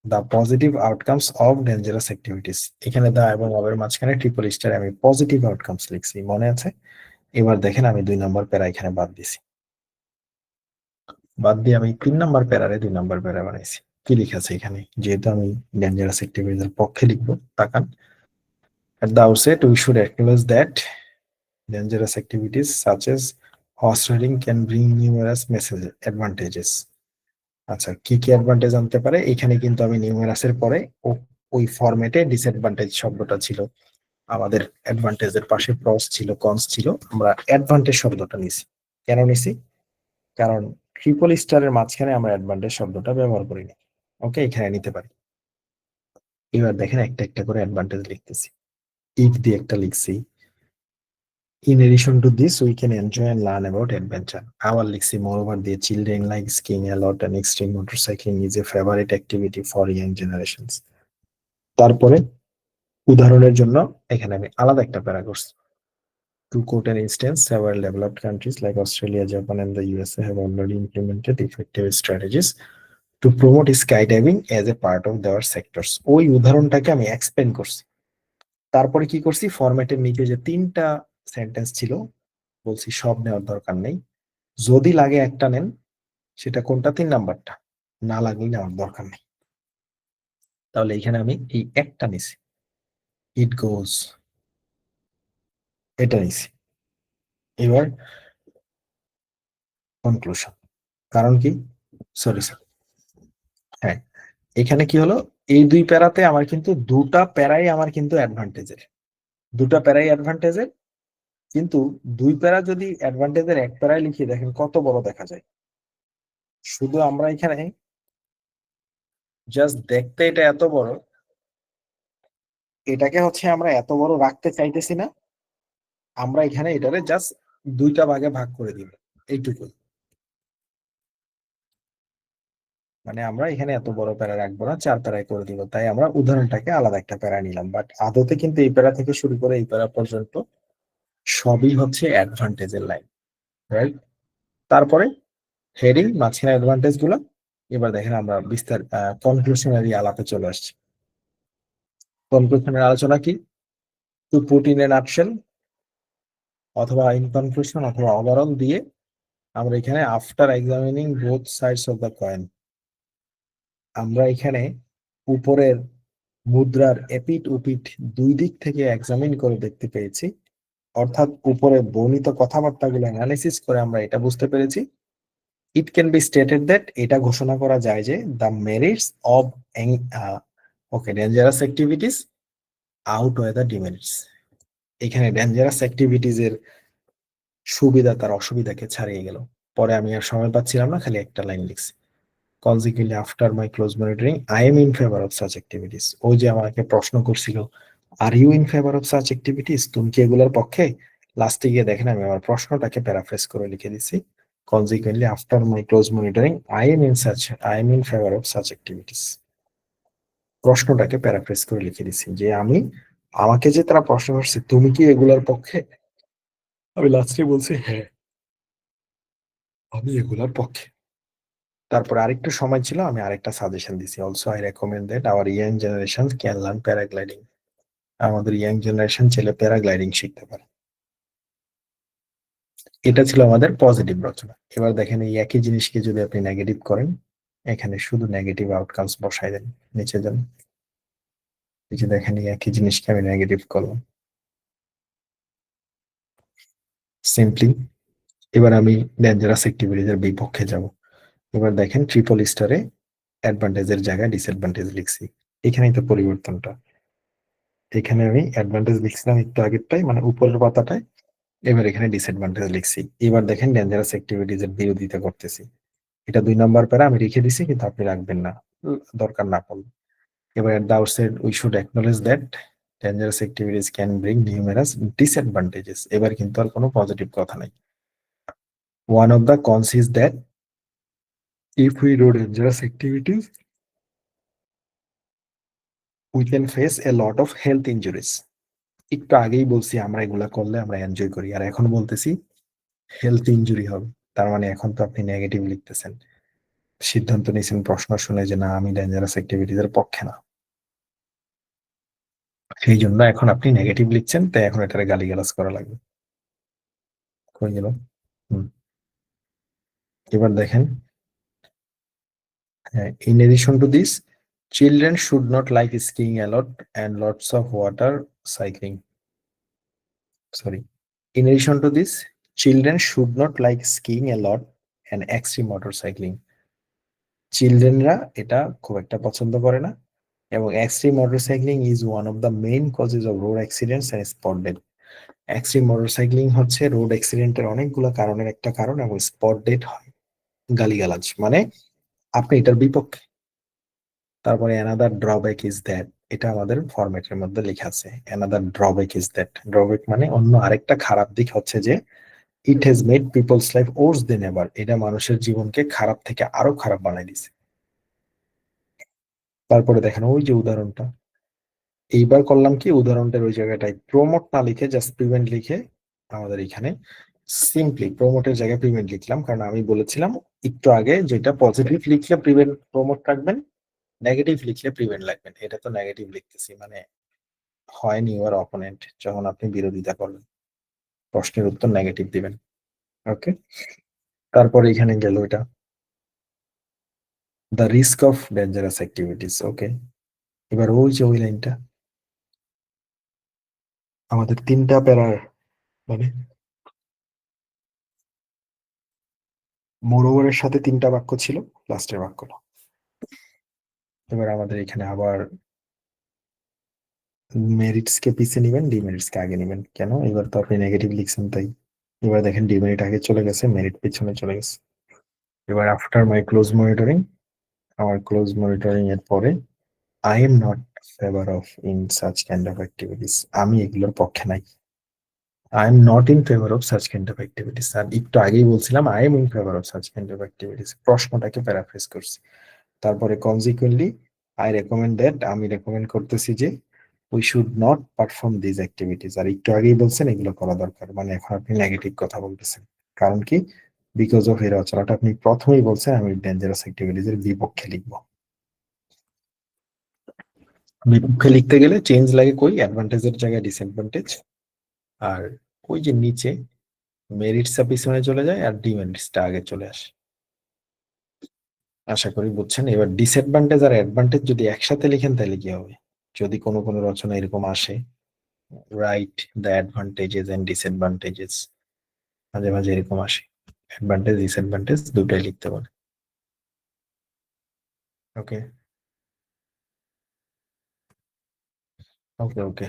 the positive outcomes of dangerous activities. এখানে দা এবং অবের মাঝখানে ট্রিপল স্টার আমি পজিটিভ আউটকামস লিখছি, মনে আছে। এবার দেখেন আমি 2 নম্বর প্যারা এখানে বাদ দিছি, বাদ দিয়ে আমি 3 নম্বর প্যারারে 2 নম্বর প্যারা বানাইছি। কি লিখেছে এখানে, যেহেতু আমি ডেঞ্জারাস অ্যাক্টিভিটির পক্ষে লিখবো, তাকান। At the outset, we should acknowledge that dangerous activities such as horse riding can bring numerous message advantages. আচ্ছা, কি কি অ্যাডভান্টেজ আনতে পারে? এখানে কিন্তু আমি নিউমেরাসের পরে ওই ফরম্যাটে ডিসঅ্যাডভান্টেজ শব্দটা ছিল, আমাদের অ্যাডভান্টেজের পাশে প্রস ছিল, কনস ছিল, আমরা অ্যাডভান্টেজ শব্দটা নিছি। কেন নিছি? কারণ ট্রিপল স্টারের মাঝখানে আমরা অ্যাডভান্টেজ শব্দটা ব্যবহার করি না। ওকে, এখানে নিতে পারি। এবার দেখেন একটা একটা করে অ্যাডভান্টেজ লিখতেছি। ইফ দিয়ে একটা লিখছি, in addition to this we can enjoy and learn about adventure. আবার লিখছি moreover দিয়ে children like skiing a lot and extreme motorcycling is a favorite activity for young generations. তারপরে উদাহরণের জন্য এখানে আমি আলাদা একটা প্যারা করছি। To quote an instance, several developed countries like Australia, Japan, and the USA have already implemented effective strategies to promote skydiving as a part of their sectors. ওই উদাহরণটাকে আমি এক্সপ্লেন করছি। তারপরে কি করছি, ফরম্যাটের নিচে যে তিনটা সেন্টেন্স ছিল বলছি সব নেওয়ার দরকার নেই, যদি লাগে একটা নেন। সেটা কোনটা? 3 নাম্বারটা। না লাগলে নেওয়ার দরকার নেই। তাহলে এখানে আমি এই একটা নিছি, ইট গোজ, এটা নিছি। এবার কনক্লুশন। কারণ কি, সরি স্যার, হ্যাঁ, এখানে কি হলো, এই দুই প্যারাতে আমার কিন্তু দুটা প্যারাই আমার কিন্তু অ্যাডভান্টেজের, দুটা প্যারাই অ্যাডভান্টেজের। কিন্তু দুই প্যারা যদি অ্যাডভান্টেজের এক প্যারায় লিখি, দেখেন কত বড় দেখা যায়। শুধু আমরা এখানে জাস্ট দেখতে এটা এত বড়, এটাকে হচ্ছে আমরা এত বড় রাখতে চাইতেছি না, আমরা এখানে এটারে জাস্ট দুইটা ভাগে ভাগ করে দিব, এইটুকু। মানে আমরা এখানে এত বড় প্যারা রাখবো না, 4 প্যারায় করে দিব, তাই আমরা উদাহরণটাকে আলাদা একটা প্যারা নিলাম। বাট আদতে কিন্তু এই প্যারা থেকে শুরু করে এই প্যারা পর্যন্ত সবই হচ্ছে অ্যাডভান্টেজের লাইন, রাইট? তারপরে হেডিং, মাঝখানে অ্যাডভান্টেজ গুলো। এবার দেখেন আমরা বিস্তার কনক্লুশনারি আলাপে চলে আসছি। কনক্লুশনের আলোচনা কি? Two put in a nutshell অথবা ইন কনক্লুশন অথবা ওভারঅল দিয়ে আমরা এখানে after examining both sides of the coin, আমরা এখানে উপরের মুদ্রার এপিট উপিট দুই দিক থেকে এক্সামিন করে দেখতে পেয়েছি, অর্থাৎ উপরে বর্ণিত কথাবার্তাগুলো অ্যানালিসিস করে আমরা এটা বুঝতে পেরেছি। It can be stated that, এটা ঘোষণা করা যায় যে the merits of okay dangerous activities outweigh the demerits. এখানে ডেঞ্জারাস অ্যাক্টিভিটিস এর সুবিধা তার অসুবিধাকে ছাড়িয়ে গেল। পরে আমি আর সময় পাচ্ছিলাম না, খালি একটা লাইন লিখছি। Consequently, after my close monitoring, I am in favor of such activities. ওই যে আমাকে প্রশ্ন করছিল, are you in favour of such activities, তুমি কি এগুলোর পক্ষে? লাস্টে গিয়ে দেখেন আমি আমার প্রশ্নটাকে প্যারাফ্রেজ করে লিখে দিছি, Consequently, after my close monitoring, I am in favor of such activities. প্রশ্নটাকে প্যারাফ্রেজ করে লিখে দিছি যে আমাকে যে তারা প্রশ্ন করছে, তুমি কি এগুলোর পক্ষে? আমি লাস্টে বলছি হ্যাঁ, আমি এগুলোর পক্ষে। তারপর আরেকটু সময় ছিল, আমি আরেকটা সাজেশন দিছি, also I recommend that our young generation can learn paragliding. আমাদের ইয়াং জেনারেশন ছেলে প্যারাগ্লাইডিং শিখতে পারে। এটা ছিল আমাদের পজিটিভ রচনা। এবার দেখেন এই একই জিনিসকে যদি আপনি নেগেটিভ করেন, এখানে শুধু নেগেটিভ আউটকামস বসাই দেন নিচে যান। এই যে দেখেন এই একই জিনিসকে আমি নেগেটিভ করলাম সিম্পলি। এবার আমি ডেঞ্জারাস অ্যাক্টিভিটিজ এর বিপক্ষে যাব। এবার দেখেন ট্রিপল স্টারে অ্যাডভান্টেজের জায়গায় ডিসঅ্যাডভান্টেজ লিখছি, এখানেই তো পরিবর্তনটা। এখানে আমি অ্যাডভান্টেজ লিখছিলাম একটু আগেরটাই, মানে উপরের পাতাটায়, এবার এখানে ডিসঅ্যাডভান্টেজ লিখছি। এবার দেখেন ডেঞ্জারাস অ্যাক্টিভিটিজ এর বিরোধিতা করতেছি। এটা 2 নম্বর প্যারা আমি রেখে দিছি, কিন্তু আপনি রাখবেন না দরকার না পড়লে। এবার at the outset we should acknowledge that dangerous activities can bring numerous disadvantages. এবার কিন্তু আর কোনো পজিটিভ কথা নাই। One of the cons is that if we do dangerous activities we can face a lot of health injuries. একটু আগেই বলছি আমরা এগুলা করলে আমরা এনজয় করি, আর এখন বলতেছি হেলথ ইনজুরি হবে। তার মানে এখন তো আপনি নেগেটিভ লিখতেছেন, সিদ্ধান্ত নিয়েছেন প্রশ্ন শুনে যে না আমি ডেঞ্জারাস অ্যাক্টিভিটিজ এর পক্ষে না, সেই জন্য এখন আপনি নেগেটিভ লিখছেন, তাই এখন এটারে গালিগালাজ করা লাগবে। কই গেল? এবার দেখেন, in addition to this, children should not like skiing a lot and lots of water cycling. Sorry. In addition to this, children should not like skiing a lot and extreme motorcycling. চিলড্রেনরা এটা খুব একটা পছন্দ করে না, এবং extreme motorcycling is one of the main causes of road accidents and spot death. Extreme motorcycling হচ্ছে রোড অ্যাক্সিডেন্টের অনেকগুলো কারণের একটা কারণ, এবং স্পট ডেথ হয় গালিগালাজ মানে আপনি এটার বিপক্ষে। তারপরে অ্যানাদার ড্রব্যাক ইজ দ্যাট, এটা আমাদের ফরম্যাটের মধ্যে লেখা আছে। Another drawback is that, drawback মানে অন্য আরেকটা খারাপ দিক হচ্ছে যে it has made people's life worse than ever, এটা মানুষের জীবনকে খারাপ থেকে আরো খারাপ বানাই দিছে। তারপরে দেখেন ওই যে উদাহরণটা, এইবার করলাম কি উদাহরণটার ওই জায়গাটায় প্রমোট না লিখে জাস্ট প্রিভেন্ট লিখে আমাদের এখানে সিম্পলি প্রমোটের জায়গায় প্রিভেন্ট লিখলাম, কারণ আমি বলেছিলাম একটু আগে যেটা পজিটিভ লিখলে প্রিভেন্ট প্রমোট রাখবেন, নেগেটিভ লিখলে প্রিভেন্ট লাগবেন। এটা তো নেগেটিভ লিখতেছি মানে হয়নি ইউর অপোনেন্ট, যখন আপনি বিরোধিতা করবেন প্রশ্নের উত্তর নেগেটিভ দিবেন। ওকে, তারপরে এখানে গেল এটা the risk of dangerous activities. Okay, এবার ওই যে ওই লাইনটা আমাদের তিনটা প্যারার মানে মোরওভারের সাথে তিনটা বাক্য ছিল, লাস্টের বাক্যটা। এবার আমাদের এখানে আবার মেরিটস কে পিছে নিবেন, ডিমেরিটস কে আগে নিবেন। কেন? এবার তো আপনি নেগেটিভ লিখছেন তাই। এবার দেখেন ডিমেরিট আগে চলে গেছে, মেরিট পিছনে চলে গেছে। এবার আফটার মাই ক্লোজ মনিটরিং, আমার ক্লোজ মনিটরিং এর পরে I am not favor of in such kind of activities, আমি এগুলোর পক্ষে নাই। I am not in favour of such kind of activities, আর একটু আগেই বলছিলাম I am in favour of such kind of activities, প্রশ্নটাকে প্যারাফ্রেজ করছি। তারপরে কনজিকুয়েন্টলি আই রেকমেন্ড দ্যাট, আমি রেকমেন্ড করতেছি যে we should not perform this activities, আর একটু আগেই বলছেন এগুলো করা দরকার, মানে এখন আপনি নেগেটিভ কথা বলতেছেন। কারণ কি? বিকজ অফ এর রচনাটা আপনি প্রথমেই বলছেন আমি ডেঞ্জারাস অ্যাক্টিভিটিস এর বিপক্ষে লিখবো। বিপক্ষে লিখতে গেলে চেঞ্জ লাগে কই? অ্যাডভান্টেজের জায়গায় ডিসঅ্যাডভান্টেজ, আর ওই যে নিচে মেরিটসটা পিছনে চলে যায় আর ডিমেরিটসটা আগে চলে আসে। আশা করি বুঝছেন। এবার ডিসঅ্যাডভান্টেজ আর অ্যাডভান্টেজ যদি একসাথে লিখেন তাহলে কি হবে? যদি কোনো কোনো রচনা এরকম আসে, write the advantages and disadvantages, মাঝে মাঝে এরকম আসে, অ্যাডভান্টেজ ডিসঅ্যাডভান্টেজ দুটাই লিখতে পারে। ওকে ওকে ওকে,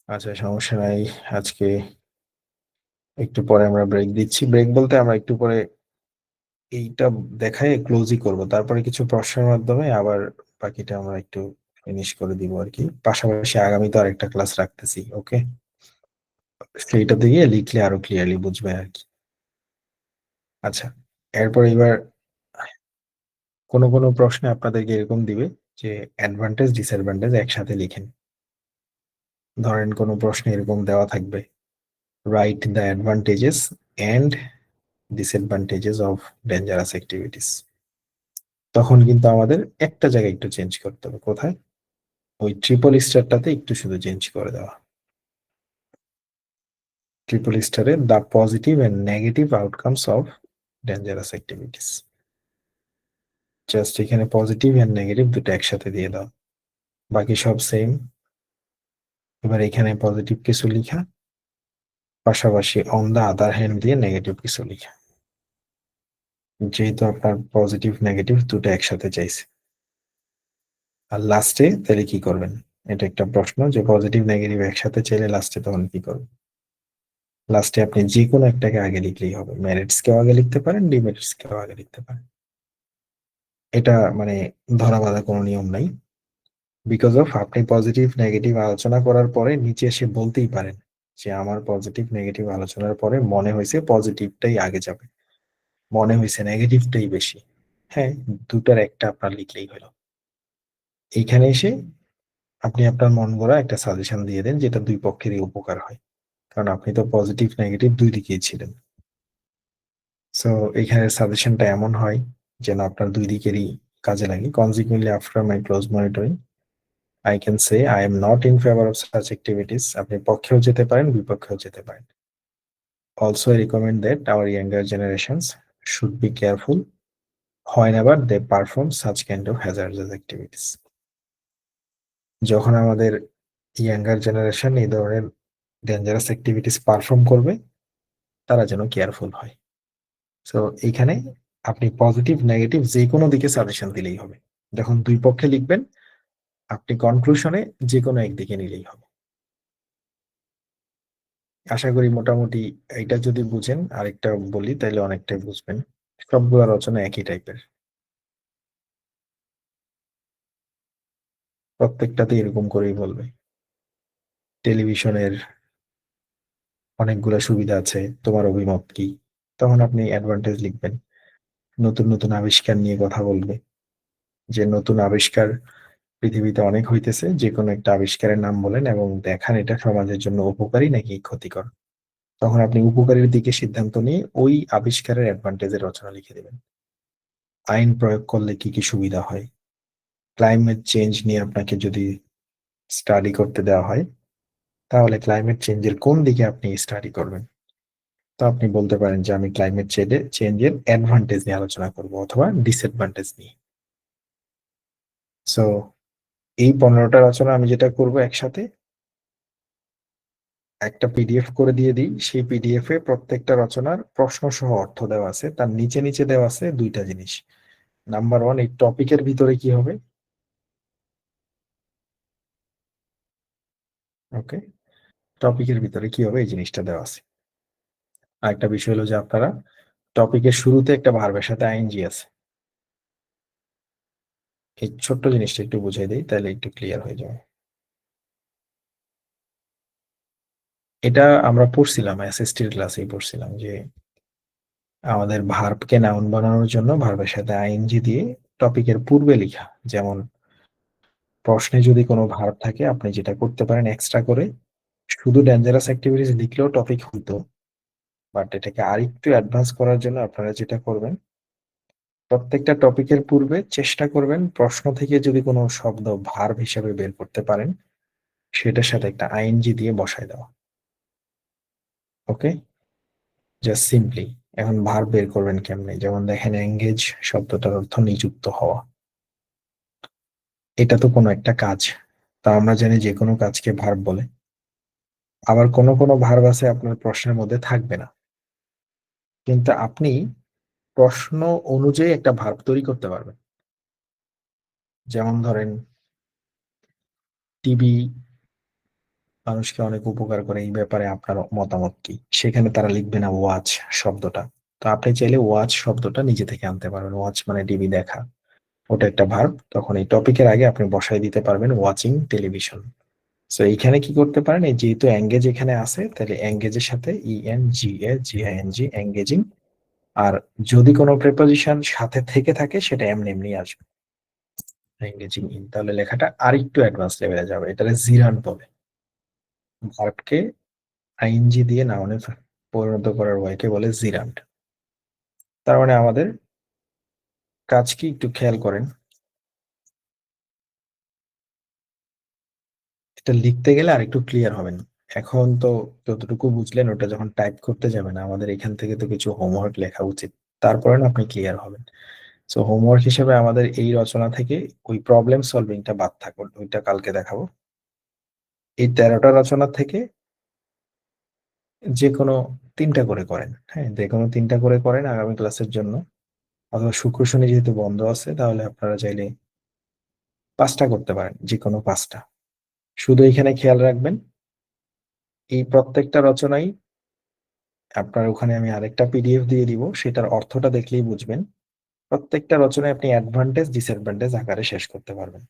আচ্ছা সমস্যা নাই। আজকে একটু পরে আমরা ব্রেক দিচ্ছি, ব্রেক বলতে আমরা একটু পরে এইটা দেখায় ক্লোজই করব, তারপরে কিছু প্রশ্নের মাধ্যমে আবার বাকিটা আমরা একটু ফিনিশ করে দিব আর কি। পাশাপাশি আগামী তো আরেকটা ক্লাস রাখতেছি। ওকে, সেইটা দিয়ে লিখলে আরো ক্লিয়ারলি বুঝবে আর কি। আচ্ছা, এরপর এবার কোনো কোনো প্রশ্নে আপনাদেরকে এরকম দিবে যে অ্যাডভান্টেজ ডিসঅ্যাডভান্টেজ একসাথে লিখেন। ধরেন কোনো প্রশ্নে এরকম দেওয়া থাকবে write the advantages and disadvantages of dangerous activities, তখন কিন্তু আমাদের একটা জায়গায় একটু চেঞ্জ করতে হবে। কোথায়? ওই ট্রিপল স্টারটাতে একটু শুধু চেঞ্জ করে দেওয়া। ট্রিপল স্টারে the positive and negative outcomes of dangerous activities, just এখানে পজিটিভ এন্ড নেগেটিভ দুটো একসাথে দিয়ে দাও, বাকি সব সেম। এবার এখানে পজিটিভ কিছু লিখা, পাশাপাশি অন দা আদার হ্যান্ড দিয়ে নেগেটিভ কিছু লিখা, যেহেতু আপনার পজিটিভ নেগেটিভ দুটো একসাথে চাইছে। আর লাস্টে তাহলে কি করবেন? এটা একটা প্রশ্ন যে পজিটিভ নেগেটিভ একসাথে চাইলে লাস্টে তখন কি করবেন? লাস্টে আপনি যে কোনো একটাকে আগে লিখলেই হবে, মেরিটস কেও আগে লিখতে পারেন, ডিমেরিটস কেও আগে লিখতে পারেন। এটা মানে ধরা বাঁধা কোনো নিয়ম নাই। বিকজ অফ আপনি পজিটিভ নেগেটিভ আলোচনা করার পরে নিচে এসে বলতেই পারেন যে আমার পজিটিভ নেগেটিভ আলোচনার পরে মনে হয়েছে পজিটিভটাই আগে যাবে, মনে হয়েছে নেগেটিভটাই বেশি। হ্যাঁ, দুটার একটা আপনার লিখলেই হলো। এইখানে এসে আপনি আপনার মন গড়া একটা সাজেশন দিয়ে দেন যেটা দুই পক্ষেরই উপকার হয়, কারণ আপনি তো পজিটিভ নেগেটিভ দুই দিকেই ছিলেন। সো এখানে সাজেশনটা এমন হয় যেন আপনার দুই দিকেরই কাজে লাগে। Consequently after my close monitoring I can say I am not in favour of such activities, আপনি পক্ষেও যেতে পারেন বিপক্ষেও যেতে পারেন। Also I recommend that our younger generations should be careful whenever they perform such kind of hazardous activities. যখন আমাদের ইয়াঙ্গার জেনারেশন এই ধরনের ডেঞ্জারাস অ্যাক্টিভিটিস পারফর্ম করবে, তারা যেন কেয়ারফুল হয়। সো এইখানে আপনি পজিটিভ নেগেটিভ যে কোনো দিকে সাজেশন দিলেই হবে। যখন দুই পক্ষে লিখবেন, আপনি কনক্লুশনে যে কোনো একদিকে নিলেই হবে। আশা করি মোটামুটি এটা যদি বুঝেন, আরেকটা বলি তাহলে অনেকটাই বুঝবেন। সবগুলো রচনা একই টাইপের, প্রত্যেকটাতে এরকম করেই বলবে। টেলিভিশনের অনেকগুলো সুবিধা আছে, তোমার অভিমত কি? তখন আপনি অ্যাডভান্টেজ লিখবেন। নতুন নতুন আবিষ্কার নিয়ে কথা বলবে, যে নতুন আবিষ্কার পৃথিবীতে অনেক হইতেছে, যে কোনো একটা আবিষ্কারের নাম বলেন এবং দেখান এটা সমাজের জন্য উপকারী নাকি ক্ষতিকর। তখন আপনি উপকারীর দিকে সিদ্ধান্ত নিয়ে ওই আবিষ্কারের অ্যাডভান্টেজের রচনা লিখে দেবেন। আইন প্রয়োগ করলে কি কি সুবিধা হয়, ক্লাইমেট চেঞ্জ নিয়ে আপনাকে যদি স্টাডি করতে দেওয়া হয়, তাহলে ক্লাইমেট চেঞ্জের কোন দিকে আপনি স্টাডি করবেন। তো আপনি বলতে পারেন যে আমি ক্লাইমেট চেঞ্জের অ্যাডভান্টেজ নিয়ে আলোচনা করব অথবা ডিসঅ্যাডভান্টেজ নিয়ে। সো এই 15টা রচনা আমি যেটা করব, একসাথে একটা পিডিএফ করে দিয়ে দিই। সেই পিডিএফ এ প্রত্যেকটা রচনার প্রশ্ন সহ অর্থ দেওয়া আছে, তার নিচে নিচে দেওয়া আছে দুইটা জিনিস। নাম্বার ওয়ান, এই টপিকের ভিতরে কি হবে, ওকে, টপিকের ভিতরে কি হবে এই জিনিসটা দেওয়া আছে। আর একটা বিষয় হলো যে আপনারা টপিকের শুরুতে একটা ভার্বের সাথে আইএনজি আছে। এই ছোট্ট জিনিসটা একটু বুঝিয়ে দিই, তাহলে একটু ক্লিয়ার হয়ে যাবে। এটা আমরা পড়ছিলাম, এসএসটির ক্লাসেই পড়ছিলাম যে আমাদের ভার্বকে নাউন বানানোর জন্য ভার্বের সাথে আইএনজি দিয়ে টপিকের পূর্বে লেখা। যেমন প্রশ্নে যদি কোনো ভার্ব থাকে, আপনি যেটা করতে পারেন এক্সট্রা করে, শুধু ডেঞ্জারাস অ্যাক্টিভিটিস লিখলেও টপিক হতো। বাট এটাকে আরেকটু অ্যাডভান্স করার জন্য আপনারা যেটা করবেন, প্রত্যেকটা টপিকের পূর্বে চেষ্টা করবেন প্রশ্ন থেকে যদি কোনো শব্দ ভার্ব হিসেবে বের করতে পারেন, সেটার সাথে একটা আইএনজি দিয়ে বসায় দেওয়া। ওকে, জাস্ট সিম্পলি। এখন ভার্ব বের করবেন কেমনে, যেমন দেখেন এঙ্গেজ শব্দটার অর্থ নিযুক্ত হওয়া। এটা তো কোনো একটা কাজ, তা আমরা জানি যে কোনো কাজকে ভার্ব বলে। আবার কোনো কোনো ভার্ব আছে আপনার প্রশ্নের মধ্যে থাকবে না, কিন্তু আপনি প্রশ্ন অনুযায়ী একটা ভার্ব তৈরি করতে পারবেন। যেমন ধরেন টিভি মানুষকে অনেক উপকার করে, এই ব্যাপারে আপনার মতামত কি, সেখানে তারা লিখবে না ওয়াচ শব্দটা। তো আপনি চাইলে ওয়াচ শব্দটা নিজে থেকে আনতে পারবেন। ওয়াচ মানে টিভি দেখা, ওটা একটা ভার্ব। তখন এই টপিকের আগে আপনি বসাই দিতে পারবেন ওয়াচিং টেলিভিশন। তো এইখানে কি করতে পারেন, এই যেহেতু এঙ্গেজ এখানে আছে, তাহলে এঙ্গেজের সাথে ইএনজিএজিআইএনজি এঙ্গেজিং। আর যদি কোনো প্রিপোজিশন সাথে থেকে থাকে সেটা এমনি এমনি আসবে, এঙ্গেজিং ইন। তাহলে লেখাটা আরেকটু অ্যাডভান্স লেভেলে যাবে। এটারে জিরান্ড বলে। ভার্বকে আইএনজি দিয়ে নাউনে পরিণত করার ওয়াইকে বলে জিরান্ড। তার মানে আমাদের কাজ কি একটু খেয়াল করেন। এটা লিখতে গেলে আর একটু ক্লিয়ার হবেন। এখন তো যতটুকু বুঝলেন, ওটা যখন টাইপ করতে যাবেন আমাদের এখান থেকে তো কিছু হোমওয়ার্ক লেখা উচিত, তারপরে না আপনি ক্লিয়ার হবেন। সো হোমওয়ার্ক হিসেবে আমাদের এই রচনা থেকে ওই প্রবলেম সলভিংটা বাদ থাকবে, ওইটা কালকে দেখাবো। এই 13টা রচনা থেকে যে কোনো তিনটা করে করেন, হ্যাঁ, যে কোনো তিনটা করে করেন আগামী ক্লাসের জন্য। অথবা শুক্র শনি যেহেতু বন্ধ আছে, তাহলে আপনারা চাইলে 5টা করতে পারেন, যে কোনো 5টা। শুধু এখানে খেয়াল রাখবেন, এই প্রত্যেকটা রচনাই আপনার ওখানে আমি আরেকটা পিডিএফ দিয়ে দিব, সেটার অর্থটা দেখলেই বুঝবেন। প্রত্যেকটা রচনায় আপনি অ্যাডভান্টেজ ডিসঅ্যাডভান্টেজ আকারে শেষ করতে পারবেন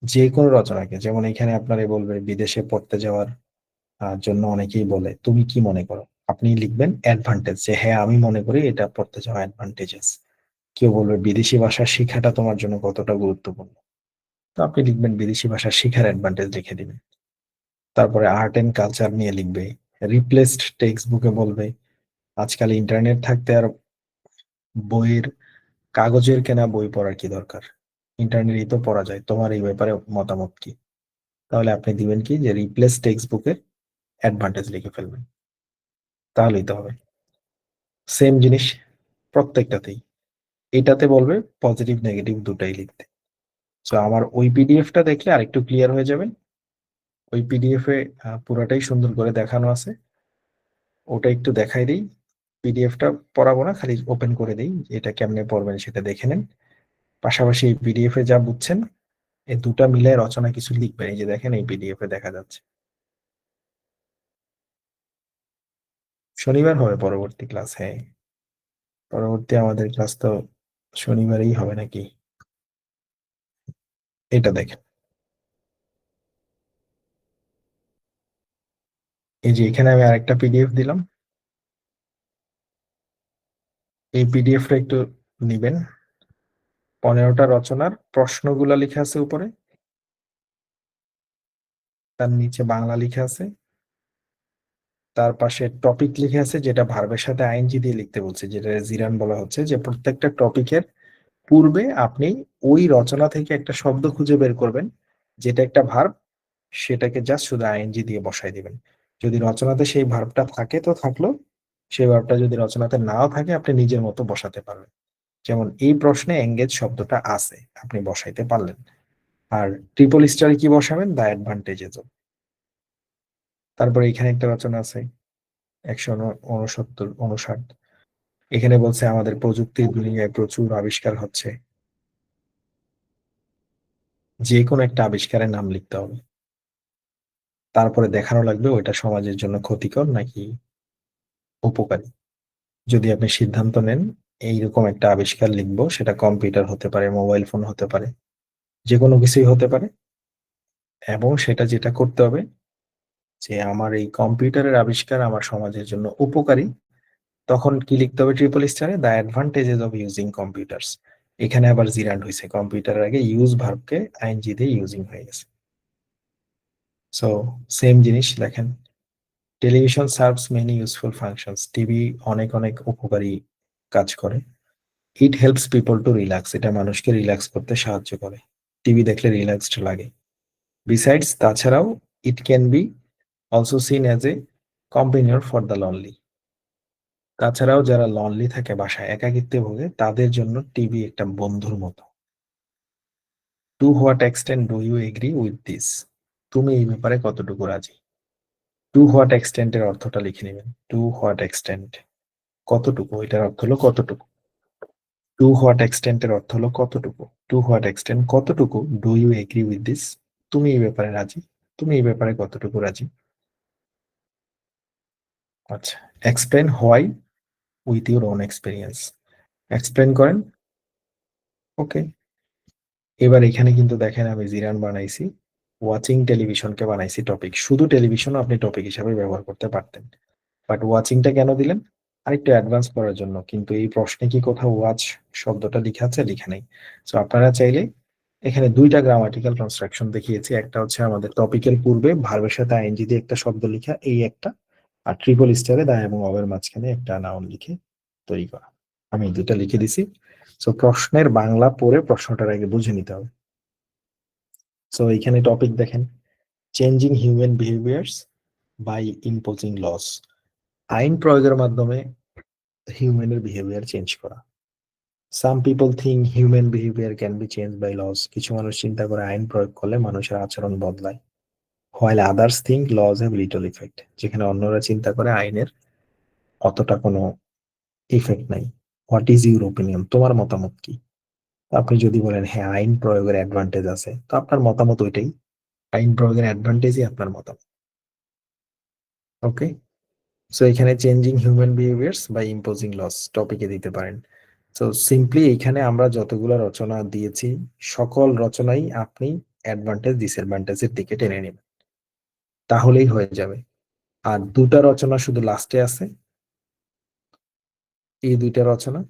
যে কোনো রচনাকে। যেমন এখানে আপনারে বলবে বিদেশে পড়তে যাওয়ার জন্য অনেকেই বলে, তুমি কি মনে করো? আপনি লিখবেন অ্যাডভান্টেজ, যে হ্যাঁ আমি মনে করি এটা পড়তে যাওয়া অ্যাডভান্টেজেস। কেউ বলবে বিদেশি ভাষা শেখাটা তোমার জন্য কতটা গুরুত্বপূর্ণ, তো আপনি লিখবেন বিদেশি ভাষা শেখার অ্যাডভান্টেজ লিখে দিবেন। তারপরে আর্ট এন্ড কালচার নিয়ে লিখবে, রিপ্লেসড টেক্সট বুকে বলবে আজকাল ইন্টারনেট থাকতে আর বইয়ের কাগজের কেনা বই পড়ার কি দরকার, ইন্টারনেটই তো পড়া যায়, তোমার এই ব্যাপারে মতামত কি? তাহলে আপনি দিবেন কি, যে রিপ্লেস টেক্সট বুকের অ্যাডভান্টেজ লিখে ফেলবেন, তাহলেই তো হবে। সেম জিনিস প্রত্যেকটাতেই, এটাতে বলবে পজিটিভ নেগেটিভ দুটাই লিখতে। তো আমার ওই পিডিএফটা দেখলে আরেকটু ক্লিয়ার হয়ে যাবেন। ওই পিডিএফ এ পুরোটাই সুন্দর করে দেখানো আছে, ওটা একটু দেখাই দিই। পিডিএফটা পড়াবো না, খালি ওপেন করে দিই, এটা কেমনে পড়বেন সেটা দেখে নেন। পাশাপাশি এই পিডিএফ এ যা বুঝছেন এই দুটা মিলে রচনা কিছু লিখবেন। এই যে দেখেন এই পিডিএফ এ দেখা যাচ্ছে। শনিবার হবে পরবর্তী ক্লাস, হ্যাঁ। পরবর্তী আমাদের ক্লাস তো শনিবারেই হবে নাকি? এটা দেখেন, এই যে এখানে আমি আরেকটা পিডিএফ দিলাম। এই পিডিএফটা একটু নিবেন। 15টা রচনার প্রশ্নগুলা লেখা আছে উপরে, তার নিচে বাংলা লেখা আছে, তার পাশে টপিক লিখে আছে, যেটা ভার্বের সাথে আইএনজি দিয়ে লিখতে বলছে, যেটা জিরান বলা হচ্ছে, যে প্রত্যেকটা টপিকের পূর্বে আপনি ওই রচনা থেকে একটা শব্দ খুঁজে বের করবেন, যেটা একটা ভার্ব, সেটাকে জাস্ট শুধু আইএনজি দিয়ে বসাই দিবেন। যদি রচনাতে সেই ভার্বটা থাকে তো থাকলো, সেই ভার্বটা যদি রচনাতে নাও থাকে আপনি নিজের মতো বসাতে পারবেন। যেমন এই প্রশ্নে এঙ্গেজ শব্দটা আছে, আপনি বসাইতে পারলেন। আর ট্রিপল স্টারে কি বসাবেন? দা অ্যাডভান্টেজেস। তারপরে এখানে একটা রচনা আছে 169 এখানে বলছে আমাদের প্রযুক্তির দুনিয়ায় প্রচুর আবিষ্কার হচ্ছে, যে কোনো একটা আবিষ্কারের নাম লিখতে হবে। তারপরে দেখানো লাগবে ওইটা সমাজের জন্য ক্ষতিকর নাকি উপকারী। যদি আপনি সিদ্ধান্ত নেন এইরকম একটা আবিষ্কার লিখবো, সেটা কম্পিউটার হতে পারে, মোবাইল ফোন হতে পারে, যে কোনো কিছুই হতে পারে, এবং সেটা যেটা করতে হবে যে আমার এই কম্পিউটারের আবিষ্কার আমার সমাজের জন্য উপকারী, তখন কি লিখতে হবে ট্রিপল স্টারে? The advantages of using computers. এখানে আবার জিরান্ড হয়েছে, কম্পিউটারের আগে ইউজ ভার্বকে আইএনজি দিয়ে ইউজিং হয়ে গেছে। সো সেম জিনিস দেখেন, television serves many useful functions. TV অনেক অনেক উপকারী কাজ করে। It helps people to relax. এটা মানুষকে রিল্যাক্স করতে সাহায্য করে, টিভি দেখলে রিল্যাক্সড লাগে। বিসাইডস, তাছাড়াও, ইট can be also scene as a companion for the lonely. তাছাড়াও যারা লনলি থাকে, বাসায় একাকিত্বে ভোগে, তাদের জন্য টিভি একটা বন্ধুর মতো। To what extent do you agree with this? তুমি এই ব্যাপারে কতটুকু রাজি? টু হোয়াট এক্সটেন্টের অর্থটা লিখে নেবেন। টু হোয়াট এক্সটেন্ট, কতটুকু, এটার অর্থ হলো কতটুকু। টু হোয়াট এক্সটেন্টের অর্থ হলো কতটুকু। টু হোয়াট এক্সটেন্ট, কতটুকু, do you agree with this, তুমি এই ব্যাপারে রাজি, তুমি এই ব্যাপারে কতটুকু রাজি। আচ্ছা, explain why with your own experience. Explain করেন। ওকে, এবার এখানে কিন্তু দেখেন আমি জিরান বানাইছি, ওয়াচিং টেলিভিশনকে বানাইছি টপিক। শুধু টেলিভিশনও আপনি টপিক হিসাবে ব্যবহার করতে পারতেন, বাট ওয়াচিংটা কেন দিলেন? আরেকটু অ্যাডভান্স করার জন্য। কিন্তু এই প্রশ্নে কি কোথাও ওয়াচ শব্দটা লিখা আছে? লিখা নেই। সো আপনারা চাইলে এখানে দুইটা গ্রামাটিক্যাল কনস্ট্রাকশন দেখিয়েছি, একটা হচ্ছে আমাদের টপিকের পূর্বে ভার্বের সাথে আইএনজি দিয়ে একটা শব্দ লিখা, এই একটা, আর ট্রিপল স্টারে দা এবং অবের মাঝখানে একটা নাউন লিখে তৈরি করা। আমি এই দুটা লিখে দিছি। সো প্রশ্নের বাংলা পড়ে প্রশ্নটার আগে বুঝে নিতে হবে। সো এখানে টপিক দেখেন, changing human behaviours by imposing laws. আইন প্রয়োগের মাধ্যমে হিউম্যানের বিহেভিয়ার চেঞ্জ করা। Some people think human behaviour can be change by laws. কিছু মানুষ চিন্তা করে আইন প্রয়োগ করলে মানুষের আচরণ বদলায়। While others think laws have little effect. যেখানে অন্যরা চিন্তা করে আইনের অতটা কোনো ইফেক্ট নাই। What is your opinion? তোমার মতামত কি? আপনি যদি বলেন হ্যাঁ আইন প্রয়োগের অ্যাডভান্টেজ আছে, তো আপনার মতামত ওইটাই, আইন প্রয়োগের অ্যাডভান্টেজই আপনার মতামত। ওকে, সো এখানে changing human behaviours by imposing laws টপিকে দিতে পারেন। তো সিম্পলি এইখানে আমরা যতগুলো রচনা দিয়েছি, সকল রচনাই আপনি অ্যাডভান্টেজ ডিসঅ্যাডভান্টেজের দিকে টেনে নেবেন, তাহলেই হয়ে যাবে। আর দুটা রচনা শুধু লাস্টে আছে, এই দুইটা রচনা,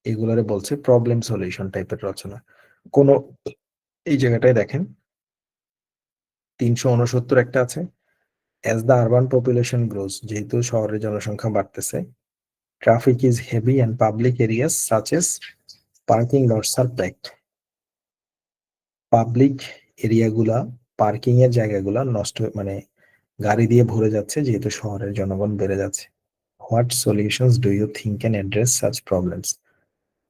এগুলারে বলছে প্রবলেম সলিউশন টাইপের রচনা। কোন, এই জায়গাটায় দেখেন 369 একটা আছে, as the urban population grows. যেহেতু শহরের জনসংখ্যা বাড়তেছে, traffic is heavy and public areas such as parking lots are packed. Public এরিয়াগুলা, পার্কিং এর জায়গাগুলা নষ্ট, মানে গাড়ি দিয়ে ভরে যাচ্ছে, যেহেতু শহরের জনগণ বেড়ে যাচ্ছে। What solutions do you think can address such problems?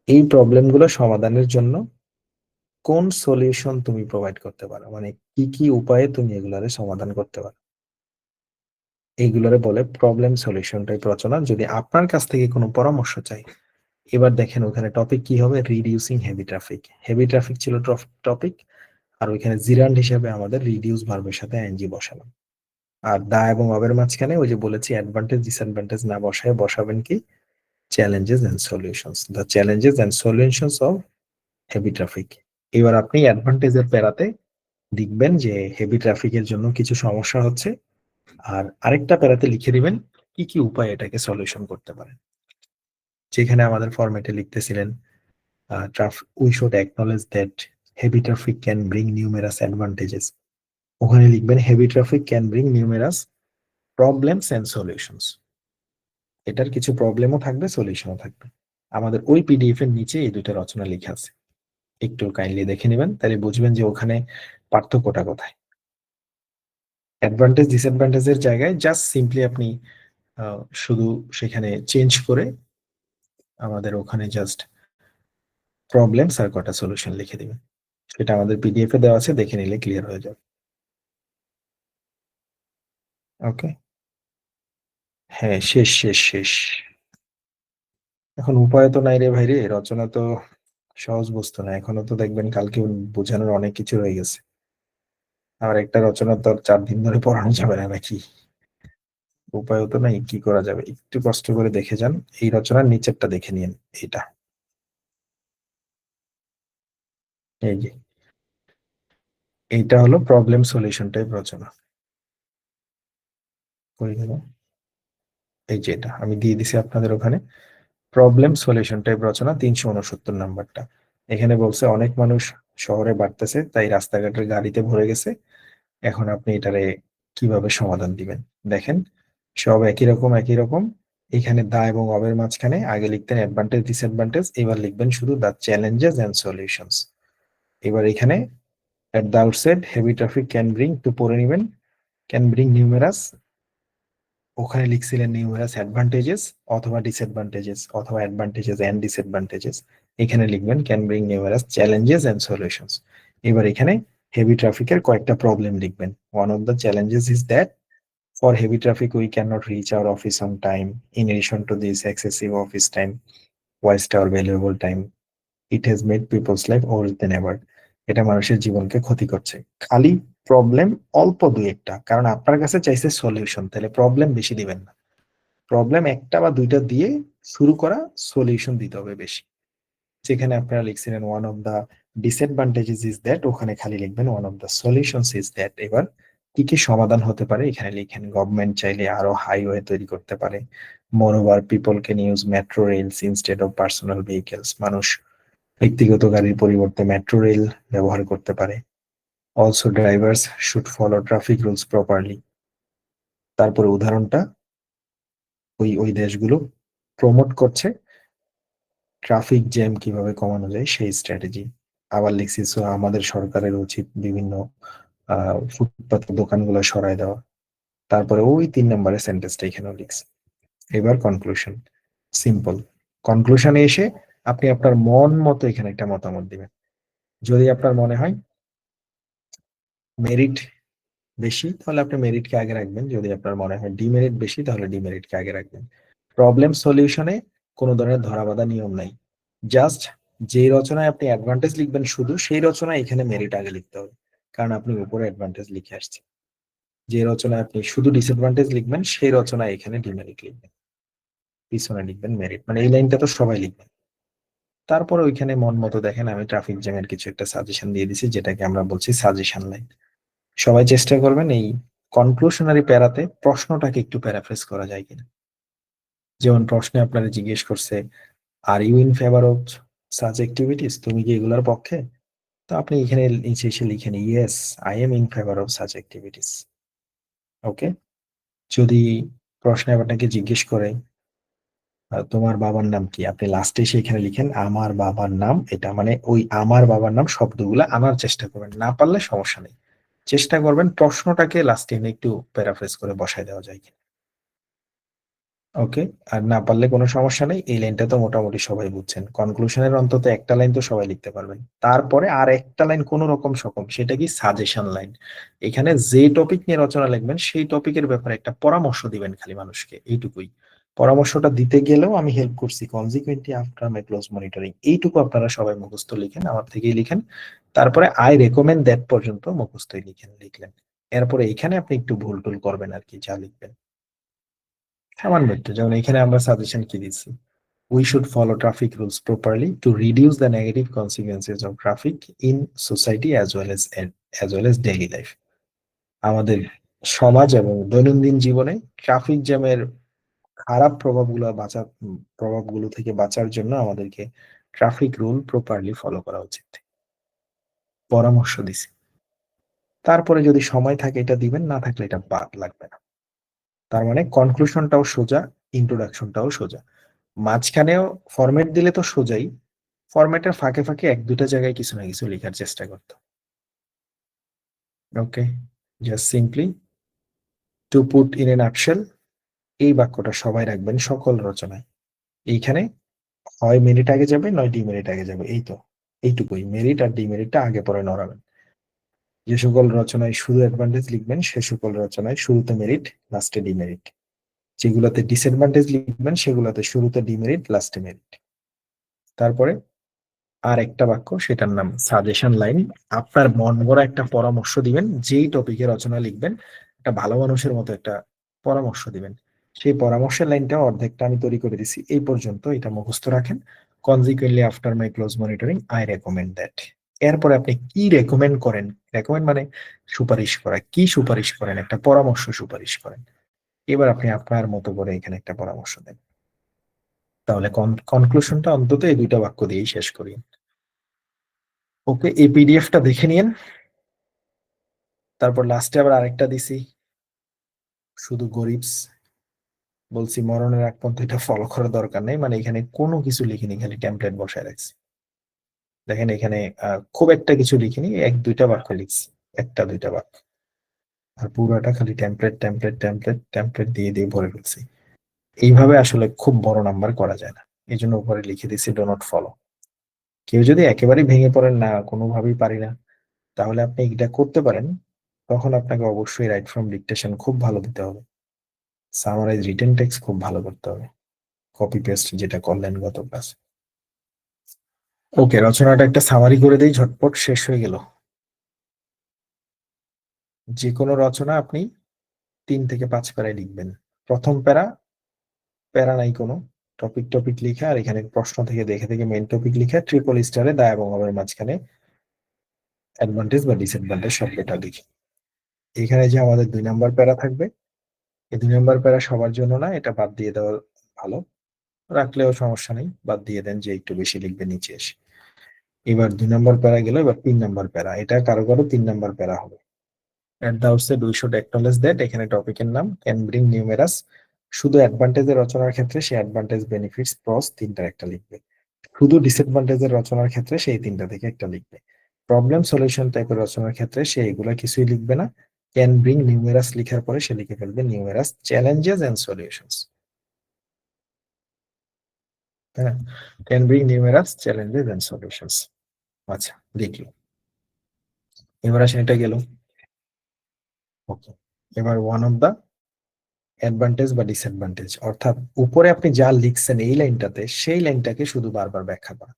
এই প্রবলেমগুলো সমাধানের জন্য কোন সলিউশন তুমি প্রোভাইড করতে পারো, মানে কি কি উপায়ে তুমি এগুলারে সমাধান করতে পারো, এইগুলারে বলে প্রবলেম সলিউশন টাইপ রচনা। যদি আপনার কাছ থেকে কোনো পরামর্শ চাই, এবার দেখেন ওখানে টপিক কি হবে, reducing heavy traffic. Heavy traffic ছিল টপিক, আর ওইখানে জিরান্ড হিসেবে আমাদের রিডিউস ভার্বের সাথে আইএনজি বসালাম। আর দা এবং অবের মাঝখানে ওই যে বলেছি অ্যাডভান্টেজ ডিসঅ্যাডভান্টেজ না বসায় বসাবেন কি, challenges and solutions, the challenges and solutions of heavy traffic. এবার আপনি অ্যাডভান্টেজের প্যারাতে লিখবেন যে হেভি ট্রাফিকের জন্য কিছু সমস্যা হচ্ছে, আর আরেকটা প্যারাতে লিখে দিবেন কি কি উপায় এটাকে সলিউশন করতে পারেন। যেখানে আমাদের ফরম্যাটে লিখতেছিলেন we should acknowledge that heavy traffic can bring numerous advantages, ওখানে লিখবেন heavy traffic can bring numerous problems and solutions. এটার কিছু প্রবলেমও থাকবে, সলিউশনও থাকবে। আমাদের ওই পিডিএফ এর নিচে এই দুইটা রচনা লেখা আছে, একটু কাইন্ডলি দেখে নেবেন, তাহলে বুঝবেন যে ওখানে পার্থক্যটা কোথায়। অ্যাডভান্টেজ ডিসঅ্যাডভান্টেজের জায়গায় জাস্ট সিম্পলি আপনি শুধু সেখানে চেঞ্জ করে আমাদের ওখানে জাস্ট প্রবলেমস আর কটা সলিউশন লিখে দিবেন। সেটা আমাদের পিডিএফ এ দেওয়া আছে, দেখে নিলে ক্লিয়ার হয়ে যাবে। ওকে, হ্যাঁ শেষ শেষ শেষ। এখন উপায় তো নাই রে ভাই রে, রচনা তো সহজ বস্তু না, এখনো তো দেখবেন কালকে বোঝানোর অনেক কিছু রয়ে গেছে। আর একটা রচনা তো আর 4 দিন ধরে পড়ানো যাবে না নাকি, উপায়ও তো নাই, কি করা যাবে, একটু কষ্ট করে দেখে যান। এই রচনার নিচেরটা দেখে নিন, এইটা, এই যে এইটা হলো প্রবলেম সলিউশন টাইপ রচনা। কই গেল, এই যে এটা আমি দিয়ে দিছি আপনাদের ওখানে, প্রবলেম সলিউশন টাইপ রচনা 369 নাম্বারটা। এখানে বলছে অনেক মানুষ শহরে বাড়তেছে, তাই রাস্তাঘাটের গাড়িতে ভরে গেছে, এখন আপনি এটারে কিভাবে সমাধান দিবেন। দেখেন সব একই রকম একই রকম। এখানে দা এবং অবের মাঝখানে আগে লিখতেন অ্যাডভান্টেজ ডিসঅ্যাডভান্টেজ, এবার লিখবেন শুধু দা চ্যালেঞ্জেস এন্ড সলিউশনস। এবার এখানে at the outset heavy traffic can bring, তো পড়ে নিবেন, ক্যান ব্রিং নিউমেরাস, ওখানে লিখছিলেন নিউমেরাস অ্যাডভান্টেজেস অথবা ডিসঅ্যাডভান্টেজেস অথবা অ্যাডভান্টেজেস এন্ড ডিসঅ্যাডভান্টেজেস, এখানে লিখবেন can bring numerous challenges and solutions. এবার এখানে হেভি ট্রাফিকের কয়েকটা প্রবলেম লিখবেন। One of the challenges is that for heavy traffic, we cannot reach our office on time. In addition to this excessive office time, waste our valuable time. It has made people's life worse than ever. এটা মানুষের জীবনকে ক্ষতি করছে। খালি প্রবলেম অল্প দুই একটা, কারণ আপনার কাছে চাইছে সলিউশন, তাহলে প্রবলেম বেশি দিবেন না। প্রবলেম একটা বা দুইটা দিয়ে শুরু করা, সলিউশন দিতে হবে বেশি। যেখানে আপনারা লিখছিলেন one of the disadvantages is that, ওখানে খালি লিখবেন one of the solutions is that. এবার কি কি সমাধান হতে পারে এখানে লিখেন। গভর্নমেন্ট চাইলে আরো হাইওয়ে তৈরি করতে পারে। Moreover people can use metro rails instead of personal vehicles, মানুষ ব্যক্তিগত গাড়ির পরিবর্তে মেট্রো রেল ব্যবহার করতে পারে। Also drivers should follow traffic rules properly. তারপরে উদাহরণটা ওই ওই দেশগুলো প্রমোট করছে ট্রাফিক জ্যাম কিভাবে কমানো যায় সেই স্ট্র্যাটেজি। আবার লিখছি সো আমাদের সরকারের উচিত বিভিন্ন ফুটপাতের দোকানগুলো সরায় দেওয়া। তারপরে ওই 3 নম্বরের সেন্টেন্সটা এখানেও লিখছি। এবার কনক্লুশন, সিম্পল। কনক্লুশনে এসে আপনি আপনার মন মতো এখানে একটা মতামত দিবেন। যদি আপনার মনে হয় মেরিট বেশি, তাহলে আপনি মেরিটকে আগে রাখবেন। যদি আপনার মনে হয় ডিমেরিট বেশি, তাহলে ডিমেরিটকে আগে রাখবেন। প্রবলেম সলিউশনে কোনো ধরনের ধরাবাঁধা নিয়ম নাই। জাস্ট যে রচনায় আপনি অ্যাডভান্টেজ লিখবেন শুধু সেই রচনায় এখানে মেরিট আগে লিখতে হবে, কারণ আপনি উপরে অ্যাডভান্টেজ লিখে আসছেন। যে রচনায় আপনি শুধু ডিসঅ্যাডভান্টেজ লিখবেন সেই রচনায় এখানে ডিমেরিট লিখবেন, পিছনে লিখবেন মেরিট, মানে এই লাইনটা তো সবাই লিখবেন। তারপর ওইখানে মন মতো দেখেন আমি ট্রাফিক জ্যামের কিছু একটা সাজেশন দিয়ে দিছি, যেটাকে আমরা বলছি সাজেশন লাইন। সবাই চেষ্টা করবেন এই কনক্লুশনারি প্যারাতে প্রশ্নটাকে একটু প্যারাফ্রেজ করা যায় কিনা। যেমন প্রশ্নে আপনারা জিজ্ঞেস করছে are you in favour of such activities, তুমি কি এগুলোর পক্ষে? তো আপনি এখানে নিচে এসে লিখেন yes I am in favour of such activities. Okay. যদি প্রশ্নে আপনাকে জিজ্ঞেস করে তোমার বাবার নাম কি, আপনি লাস্টে এসে এখানে লিখেন আমার বাবার নাম, এটা মানে ওই আমার বাবার নাম শব্দগুলো আনার চেষ্টা করবেন, না পারলে সমস্যা নেই, চেষ্টা করবেন প্রশ্নটাকে লাস্টে এনে একটু প্যারাফ্রেজ করে বসায় দেওয়া যায় কিনা। ওকে, আর না পারলে কোনো সমস্যা নেই, এই লাইনটা তো মোটামুটি সবাই বুঝছেন। কনক্লুশনের অন্তত একটা লাইন তো সবাই লিখতে পারবেন। তারপরে আর একটা লাইন কোন রকম সকম, সেটা কি সাজেশন লাইন। এখানে যে টপিক নিয়ে রচনা লিখবেন সেই টপিকের ব্যাপারে একটা পরামর্শ দিবেন খালি মানুষকে, এইটুকুই। পরামর্শটা দিতে গেলেও আমি হেল্প করছি, কনজিকুয়েন্টলি আফটার মাই ক্লোজ মনিটরিং, এইটুকু আপনারা সবাই মুখস্থ লিখেন, আমার থেকেই লিখেন। তারপরে আই রেকমেন্ড দ্যাট পর্যন্ত মুখস্থই লিখলেন। এরপরে এখানে আপনি একটু ভুল টুল করবেন আর কি, যা লিখবেন সামান্য একটু। যেমন এখানে আমরা সাজেশন কি দিচ্ছি, we should follow traffic rules properly to reduce the negative consequences of traffic in society as well as daily life. আমাদের সমাজ এবং দৈনন্দিন জীবনে ট্রাফিক জ্যামের খারাপ প্রভাবগুলো থেকে বাঁচার জন্য আমাদেরকে ট্রাফিক রুল প্রপারলি ফলো করা উচিত, পরামর্শ দিছি। তারপরে যদি সময় থাকে এটা দিবেন, না থাকলে এটা বাদ লাগবে না। তার মানে কনক্লুশনটাও সোজা, ইন্ট্রোডাকশনটাও সোজা, মাঝখানেও ফরম্যাট দিলে তো সোজাই, ফরম্যাটের ফাঁকে ফাঁকে এক দুটা জায়গায় কিছু না কিছু লেখার চেষ্টা করতো। Okay, just simply to put in a nutshell, এই বাক্যটা সবাই রাখবেন সকল রচনায়। এইখানে হয় মিনিট আগে যাবে, নয় ডিমেরিট আগে যাবে, এই তো, এইটুকুই। মেরিট আর ডিমেরিটটা আগে পরে নড়াবেন। যে সকল রচনায় শুধু অ্যাডভান্টেজ লিখবেন সে সকল রচনায় শুরুতে মেরিট, লাস্টে ডিমেরিট। যেগুলোতে ডিসঅ্যাডভান্টেজ লিখবেন সেগুলোতে শুরুতে ডিমেরিট, লাস্টে মেরিট। তারপরে আর একটা বাক্য, সেটার নাম সাজেশন লাইন। আপনার মন গড়া একটা পরামর্শ দিবেন, যেই টপিকে রচনা লিখবেন একটা ভালো মানুষের মতো একটা পরামর্শ দিবেন। সেই পরামর্শের লাইনটা অর্ধেকটা আমি তৈরি করে দিছি, এই পর্যন্ত এটা মুখস্থ রাখেন। Consequently after my close monitoring I recommend that. এরপরে আপনি কি রেকমেন্ড করেন, রেকমেন্ড মানে সুপারিশ করা, কি সুপারিশ করেন, একটা পরামর্শ সুপারিশ করেন। এবার আপনি আপনার মতো করে এখানে একটা পরামর্শ দেন। তাহলে কনক্লুশনটা অন্তত এই দুইটা বাক্য দিয়েই শেষ করি। ওকে, এই পিডিএফটা দেখে নিন। তারপর লাস্টে আবার আরেকটা দিছি, শুধু গরিবস, বলছি মরণের আগ পর্যন্ত এটা ফলো করার দরকার নেই, মানে এখানে কোনো কিছু লিখিনি, খালি টেমপ্লেট বসায় রাখছি। দেখেন এখানে খুব একটা কিছু লিখিনি, এক দুইটা বাক্য লিখছি, একটা দুইটা বাক্য, আর পুরোটা খালি টেমপ্লেট টেমপ্লেট টেমপ্লেট টেমপ্লেট দিয়ে দিয়ে ভরে ফেলছি। এইভাবে আসলে খুব বড় নাম্বার করা যায় না, এই জন্য উপরে লিখে দিছি ডো নট ফলো। কেউ যদি একেবারেই ভেঙে পড়েন, না কোনোভাবেই পারি না, তাহলে আপনি এটা করতে পারেন। তখন আপনাকে অবশ্যই রাইট ফ্রম ডিকটেশন খুব ভালো দিতে হবে, সামারাইজ রিটেন টেক্সট খুব ভালো করতে হবে, কপি পেস্ট যেটা করলেন গত ক্লাসে। ওকে, রচনাটা একটা সামারি করে দেই, ঝটপট শেষ হয়ে গেল। যে কোনো রচনা আপনি 3 থেকে 5 প্যারায় লিখবেন। প্রথম প্যারা, প্যারা নাই কোনো, টপিক টপিক লিখে আর এখানে প্রশ্ন থেকে দেখে থেকে মেইন টপিক লিখে ট্রিপল স্টারে দায় এবং অবের মাঝখানে অ্যাডভান্টেজ বা ডিসঅ্যাডভান্টেজ শব্দটা লিখে। এখানে যে আমাদের 2 নম্বর প্যারা থাকবে, এই 2 নম্বর প্যারা সবার জন্য না, এটা বাদ দিয়ে দেওয়া ভালো, রাখলেও সমস্যা নেই, বাদ দিয়ে দেন, যে একটু বেশি লিখবে নিচে এসে। এবার 2 নম্বর প্যারা গেল, এবার 3 নম্বর প্যারা, এটা কারো কারো 3 নম্বর প্যারা হবে। At the outset we should acknowledge that, এখানে টপিকের নাম ক্যান ব্রিং নিউমেরাস। শুধু অ্যাডভান্টেজের রচনার ক্ষেত্রে সে অ্যাডভান্টেজ বেনিফিটস প্রস তিনটার একটা লিখবে, শুধু ডিসঅ্যাডভান্টেজের রচনার ক্ষেত্রে সেই তিনটা থেকে একটা লিখবে। প্রবলেম সলিউশন টাইপের রচনার ক্ষেত্রে সে এগুলা কিছুই লিখবে না। ক্যান ব্রিং নিউমেরাস লিখার পরে সে লিখে ফেলবে নিউমেরাস চ্যালেঞ্জেস এন্ড সলিউশনস। হ্যাঁ, can bring numerous challenges and solutions. আচ্ছা, লিখলো। এবার আসেন, এটা গেল। ওকে, এবার ওয়ান অফ দা অ্যাডভান্টেজ বা ডিসঅ্যাডভান্টেজ, অর্থাৎ উপরে আপনি যা লিখছেন এই লাইনটাতে, সেই লাইনটাকে শুধু বারবার ব্যাখ্যা করা।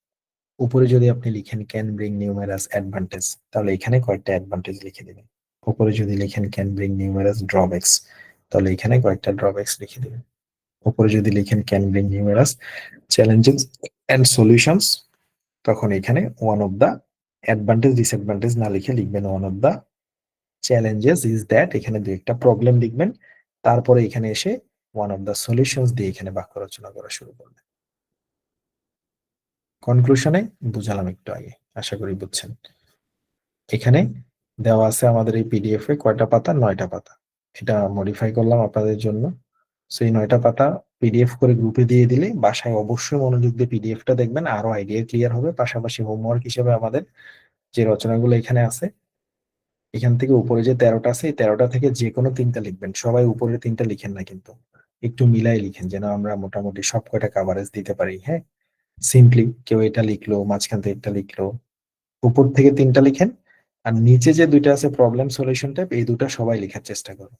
উপরে যদি আপনি লিখেন ক্যান ব্রিং নিউমেরাস অ্যাডভান্টেজ, তাহলে এখানে কয়েকটা অ্যাডভান্টেজ লিখে দিবেন। উপরে যদি লিখেন ক্যান ব্রিং নিউমেরাস ড্রব্যাকস, তাহলে এখানে কয়েকটা ড্রব্যাকস লিখে দিবেন। উপরে যদি লিখেন can bring numerous challenges and solutions, তখন এখানে one of the advantage disadvantage না লিখে লিখবেন one of the challenges is that, এখানে দুই একটা প্রবলেম লিখবেন। তারপরে এখানে এসে ওয়ান অফ দা সলিউশনস দিয়ে এখানে বাক্য রচনা করা শুরু করবেন। কনক্লুশনে বুঝালাম একটু আগে, আশা করি বুঝছেন। এখানে দেওয়া আছে আমাদের এই পিডিএফ এ কয়টা পাতা, 9টা পাতা। এটা মডিফাই করলাম আপনাদের জন্য। সেই 9টা পাতা পিডিএফ করে গ্রুপে দিয়ে দিলে বাসায় অবশ্যই মনোযোগ দিয়ে পিডিএফটা দেখবেন, আরো আইডিয়া ক্লিয়ার হবে। পাশাপাশি হোমওয়ার্ক হিসেবে আমাদের যে রচনাগুলো এখানে আছে, এখান থেকে উপরে যে 13টা আছে, এই 13টা থেকে যে কোনো 3টা লিখবেন, সবাই উপরে 3টা লিখেন না কিন্তু, একটু মিলাই লিখেন যেন আমরা মোটামুটি সব কয়টা কাভারেজ দিতে পারি। হ্যাঁ, সিম্পলি কেউ এটা লিখলো, মাঝখান থেকে একটা লিখলো, উপর থেকে তিনটা লিখেন, আর নিচে যে দুইটা আছে প্রবলেম সলিউশন টাইপ, এই দুটা সবাই লেখার চেষ্টা করুন।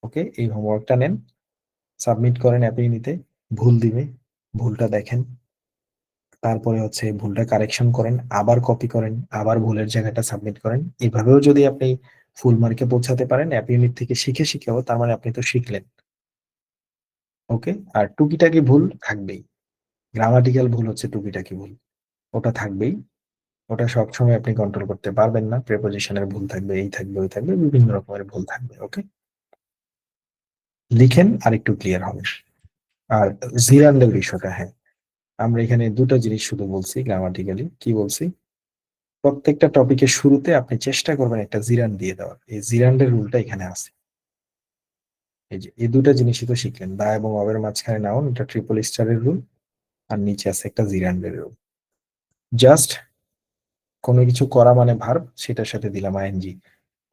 ওকে, এই হোমওয়ার্কটা নেন, সাবমিট করেন অ্যাপিনিতে। ভুল দিবে, ভুলটা দেখেন, তারপরে হচ্ছে ভুলটা কারেকশন করেন, আবার কপি করেন, আবার ভুলের জায়গাটা সাবমিট করেন। এভাবেও যদি আপনি ফুল মার্কে পৌঁছাতে পারেন অ্যাপ ইউনিট থেকে শিখে শিখেও, তার মানে আপনি তো শিখলেন। ওকে, আর টুকিটাকি ভুল থাকবেই, গ্রামাটিক্যাল ভুল হচ্ছে টুকিটাকি ভুল, ওটা থাকবেই। ওটা সবসময় আপনি কন্ট্রোল করতে পারবেন না, প্রেপোজিশনের ভুল থাকবে, এই থাকবে ওই থাকবে, বিভিন্ন রকমের ভুল থাকবে। ওকে, লিখেন আর একটু ক্লিয়ার হবে। আর জিরান্ডের বিষয়টা, হ্যাঁ, আমরা এখানে দুটো জিনিস শুধু বলছি গ্রামাটিক্যালি। কি বলছি? প্রত্যেকটা টপিকের শুরুতে আপনি চেষ্টা করবেন একটা জিরান দিয়ে দেওয়ার, এই জিরান্ডের রুলটা এখানে আছে। এই যে এই দুটা জিনিসই তো শিখলেন, দা এবং অবের মাঝখানে নাউন, এটা ট্রিপল স্টারের রুল, আর নিচে আছে একটা জিরান্ডের রুল। জাস্ট কোনো কিছু করা মানে ভার্ব, সেটার সাথে দিলাম আইএনজি,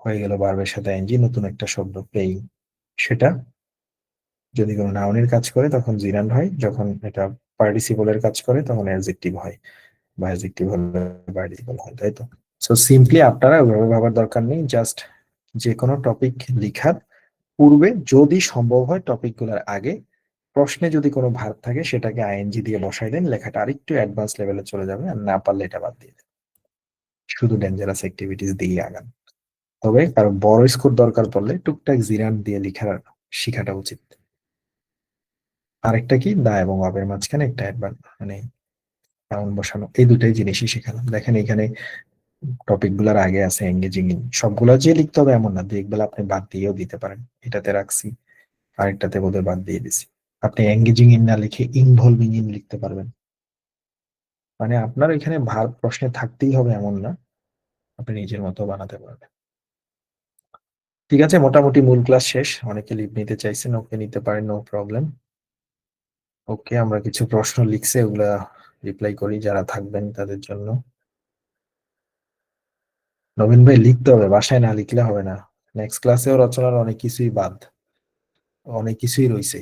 হয়ে গেল ভার্বের সাথে আইএনজি, নতুন একটা শব্দ প্লেইং। সেটা যদি কোনো নাউনের কাজ করে তখন জিরান্ড হয়, যখন এটা পার্টিসিপলের কাজ করে তখন অ্যাডজেক্টিভ হয়, বা অ্যাডজেক্টিভ হলে পার্টিসিপল হয়, তাই তো? সো সিম্পলি আপনারা ওইভাবে ভাবার দরকার নেই, জাস্ট যে কোনো টপিক লিখার পূর্বে যদি সম্ভব হয় টপিক গুলার আগে প্রশ্নে যদি কোনো ভার্ব থাকে সেটাকে আইএনজি দিয়ে বসাই দেন, লেখাটা আরেকটু অ্যাডভান্স লেভেলে চলে যাবে, আর না পারলে এটা বাদ দিয়ে দেন, শুধু ডেঞ্জারাস অ্যাক্টিভিটিস দিয়ে আগান। তবে কারো বড় স্কোর দরকার পড়লে টুকটাক জিরান দিয়ে লেখার শিখাটা উচিত। আরেকটা কি, দা এবং অবের মাঝখানে একটা অ্যাডভান্স মানে নাউন বসানো, এই দুটাই জিনিসই শেখালাম। দেখেন এখানে টপিক গুলার আগে আছে এঙ্গেজিং ইন, সবগুলা যে লিখতে হবে এমন না, দেখবেলা আপনি বাদ দিয়েও দিতে পারেন। এটাতে রাখছি, আরেকটাতে বোধহয় বাদ দিয়ে দিছি। আপনি এঙ্গেজিং ইন না লিখে ইনভলভিং ইন লিখতে পারবেন। মানে আপনার এখানে ভার্ব প্রশ্নে থাকতেই হবে এমন না, আপনি নিজের মতো বানাতে পারবেন। ঠিক আছে, মোটামুটি মূল ক্লাস শেষ। অনেকে লিভ নিতে চাইছেন, ওকে নিতে পারেন, নো প্রবলেম। ওকে, আমরা কিছু প্রশ্ন লিখছে, ওগুলা রিপ্লাই করি যারা থাকবেন তাদের জন্য। নবীন ভাই লিখতে হবে, বাসায় না লিখলে হবে না। নেক্সট ক্লাসেও রচনার অনেক কিছুই বাদ, অনেক কিছুই রইছে।